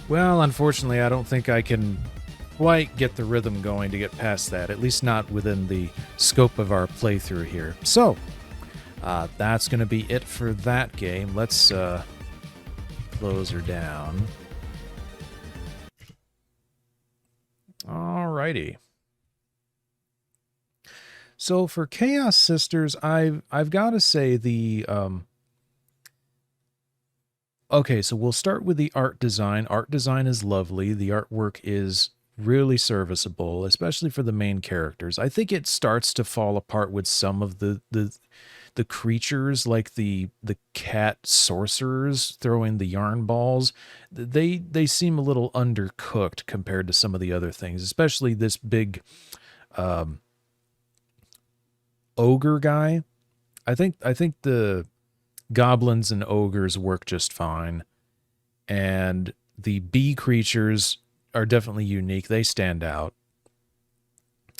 Well, unfortunately, I don't think I can quite get the rhythm going to get past that, at least not within the scope of our playthrough here. So, that's going to be it for that game. Let's close her down. Alrighty. So for Chaos Sisters, I've got to say the okay, so we'll start with the art design. Art design is lovely. The artwork is really serviceable, especially for the main characters. I think it starts to fall apart with some of the creatures, like the cat sorcerers throwing the yarn balls. They seem a little undercooked compared to some of the other things, especially this big ogre guy. I think the goblins and ogres work just fine, and the bee creatures are definitely unique. They stand out,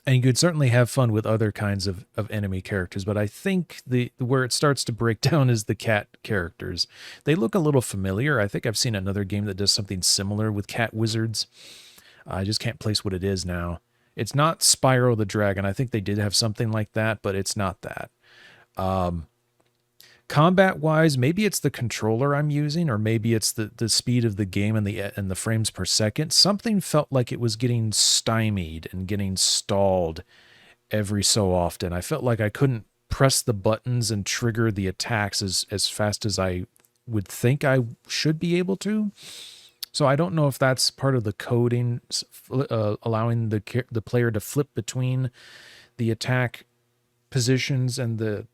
and you could certainly have fun with other kinds of enemy characters, but I think where it starts to break down is the cat characters. They look a little familiar. I think I've seen another game that does something similar with cat wizards. I just can't place what it is now. It's not Spyro the Dragon. I think they did have something like that, but it's not that. Combat-wise, maybe it's the controller I'm using, or maybe it's the speed of the game and the frames per second. Something felt like it was getting stymied and getting stalled every so often. I felt like I couldn't press the buttons and trigger the attacks as fast as I would think I should be able to. So I don't know if that's part of the coding, allowing the player to flip between the attack positions and the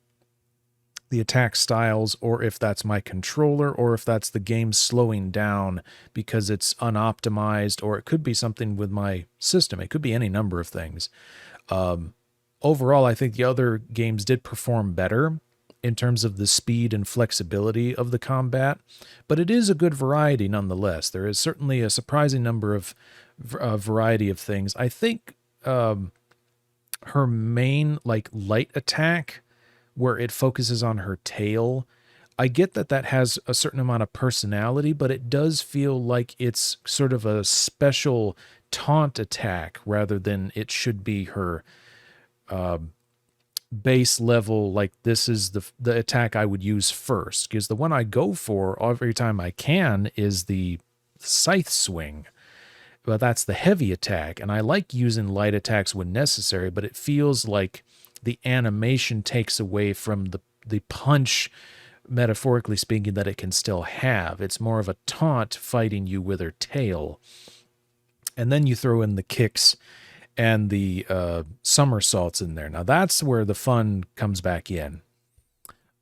attack styles, or if that's my controller, or if that's the game slowing down because it's unoptimized, or it could be something with my system. It could be any number of things. Overall, I think the other games did perform better in terms of the speed and flexibility of the combat, but it is a good variety nonetheless. There is certainly a surprising number of variety of things. I think her main light attack, where it focuses on her tail, I get that has a certain amount of personality, but it does feel like it's sort of a special taunt attack rather than it should be her base level, like this is the attack I would use first, because the one I go for every time I can is the scythe swing. But that's the heavy attack, and I like using light attacks when necessary, but it feels like the animation takes away from the punch, metaphorically speaking, that it can still have. It's more of a taunt fighting you with her tail. And then you throw in the kicks and the somersaults in there. Now that's where the fun comes back in.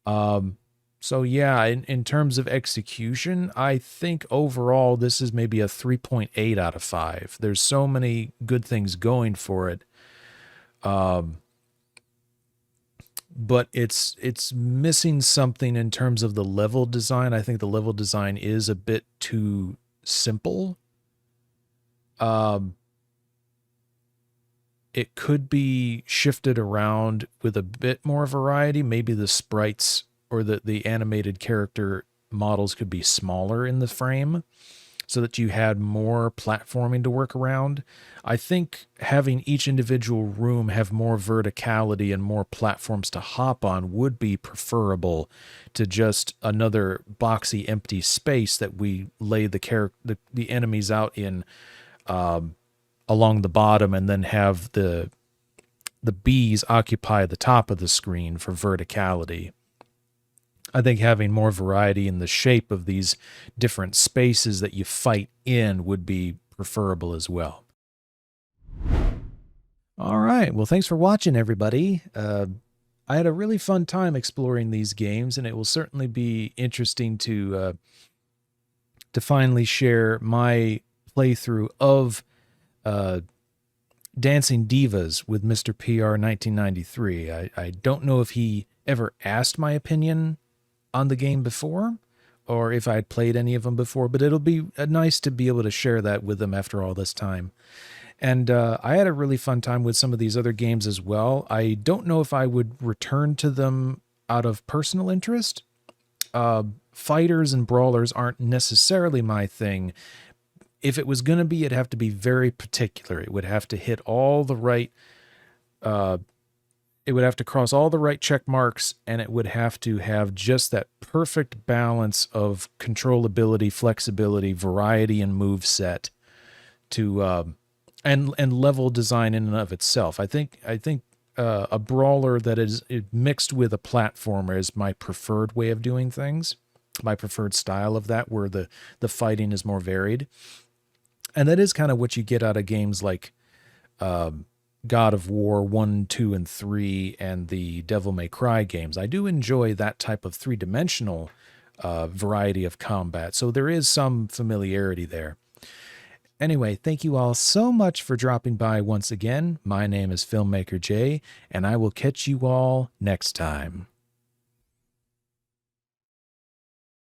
So yeah, in terms of execution, I think overall this is maybe a 3.8 out of 5. There's so many good things going for it. But it's missing something in terms of the level design. I think the level design is a bit too simple. It could be shifted around with a bit more variety. Maybe the sprites or the animated character models could be smaller in the frame so that you had more platforming to work around. I think having each individual room have more verticality and more platforms to hop on would be preferable to just another boxy, empty space that we lay the enemies out in along the bottom, and then have the bees occupy the top of the screen for verticality. I think having more variety in the shape of these different spaces that you fight in would be preferable as well. All right. Well, thanks for watching, everybody. I had a really fun time exploring these games, and it will certainly be interesting to finally share my playthrough of Dancing Divas with Mr. PR 1993. I don't know if he ever asked my opinion on the game before, or if I'd played any of them before, but it'll be nice to be able to share that with them after all this time. And I had a really fun time with some of these other games as well. I don't know if I would return to them out of personal interest. Fighters and brawlers aren't necessarily my thing. If it was going to be, it'd have to be very particular. It would have to hit all the right, it would have to cross all the right check marks, and it would have to have just that perfect balance of controllability, flexibility, variety, and move set to, and level design in and of itself. I think a brawler that is mixed with a platformer is my preferred way of doing things, my preferred style of that, where the fighting is more varied. And that is kind of what you get out of games like God of War 1, 2, and 3, and the Devil May Cry games. I do enjoy that type of three-dimensional variety of combat, so there is some familiarity there. Anyway, thank you all so much for dropping by once again. My name is FilmmakerJ, and I will catch you all next time.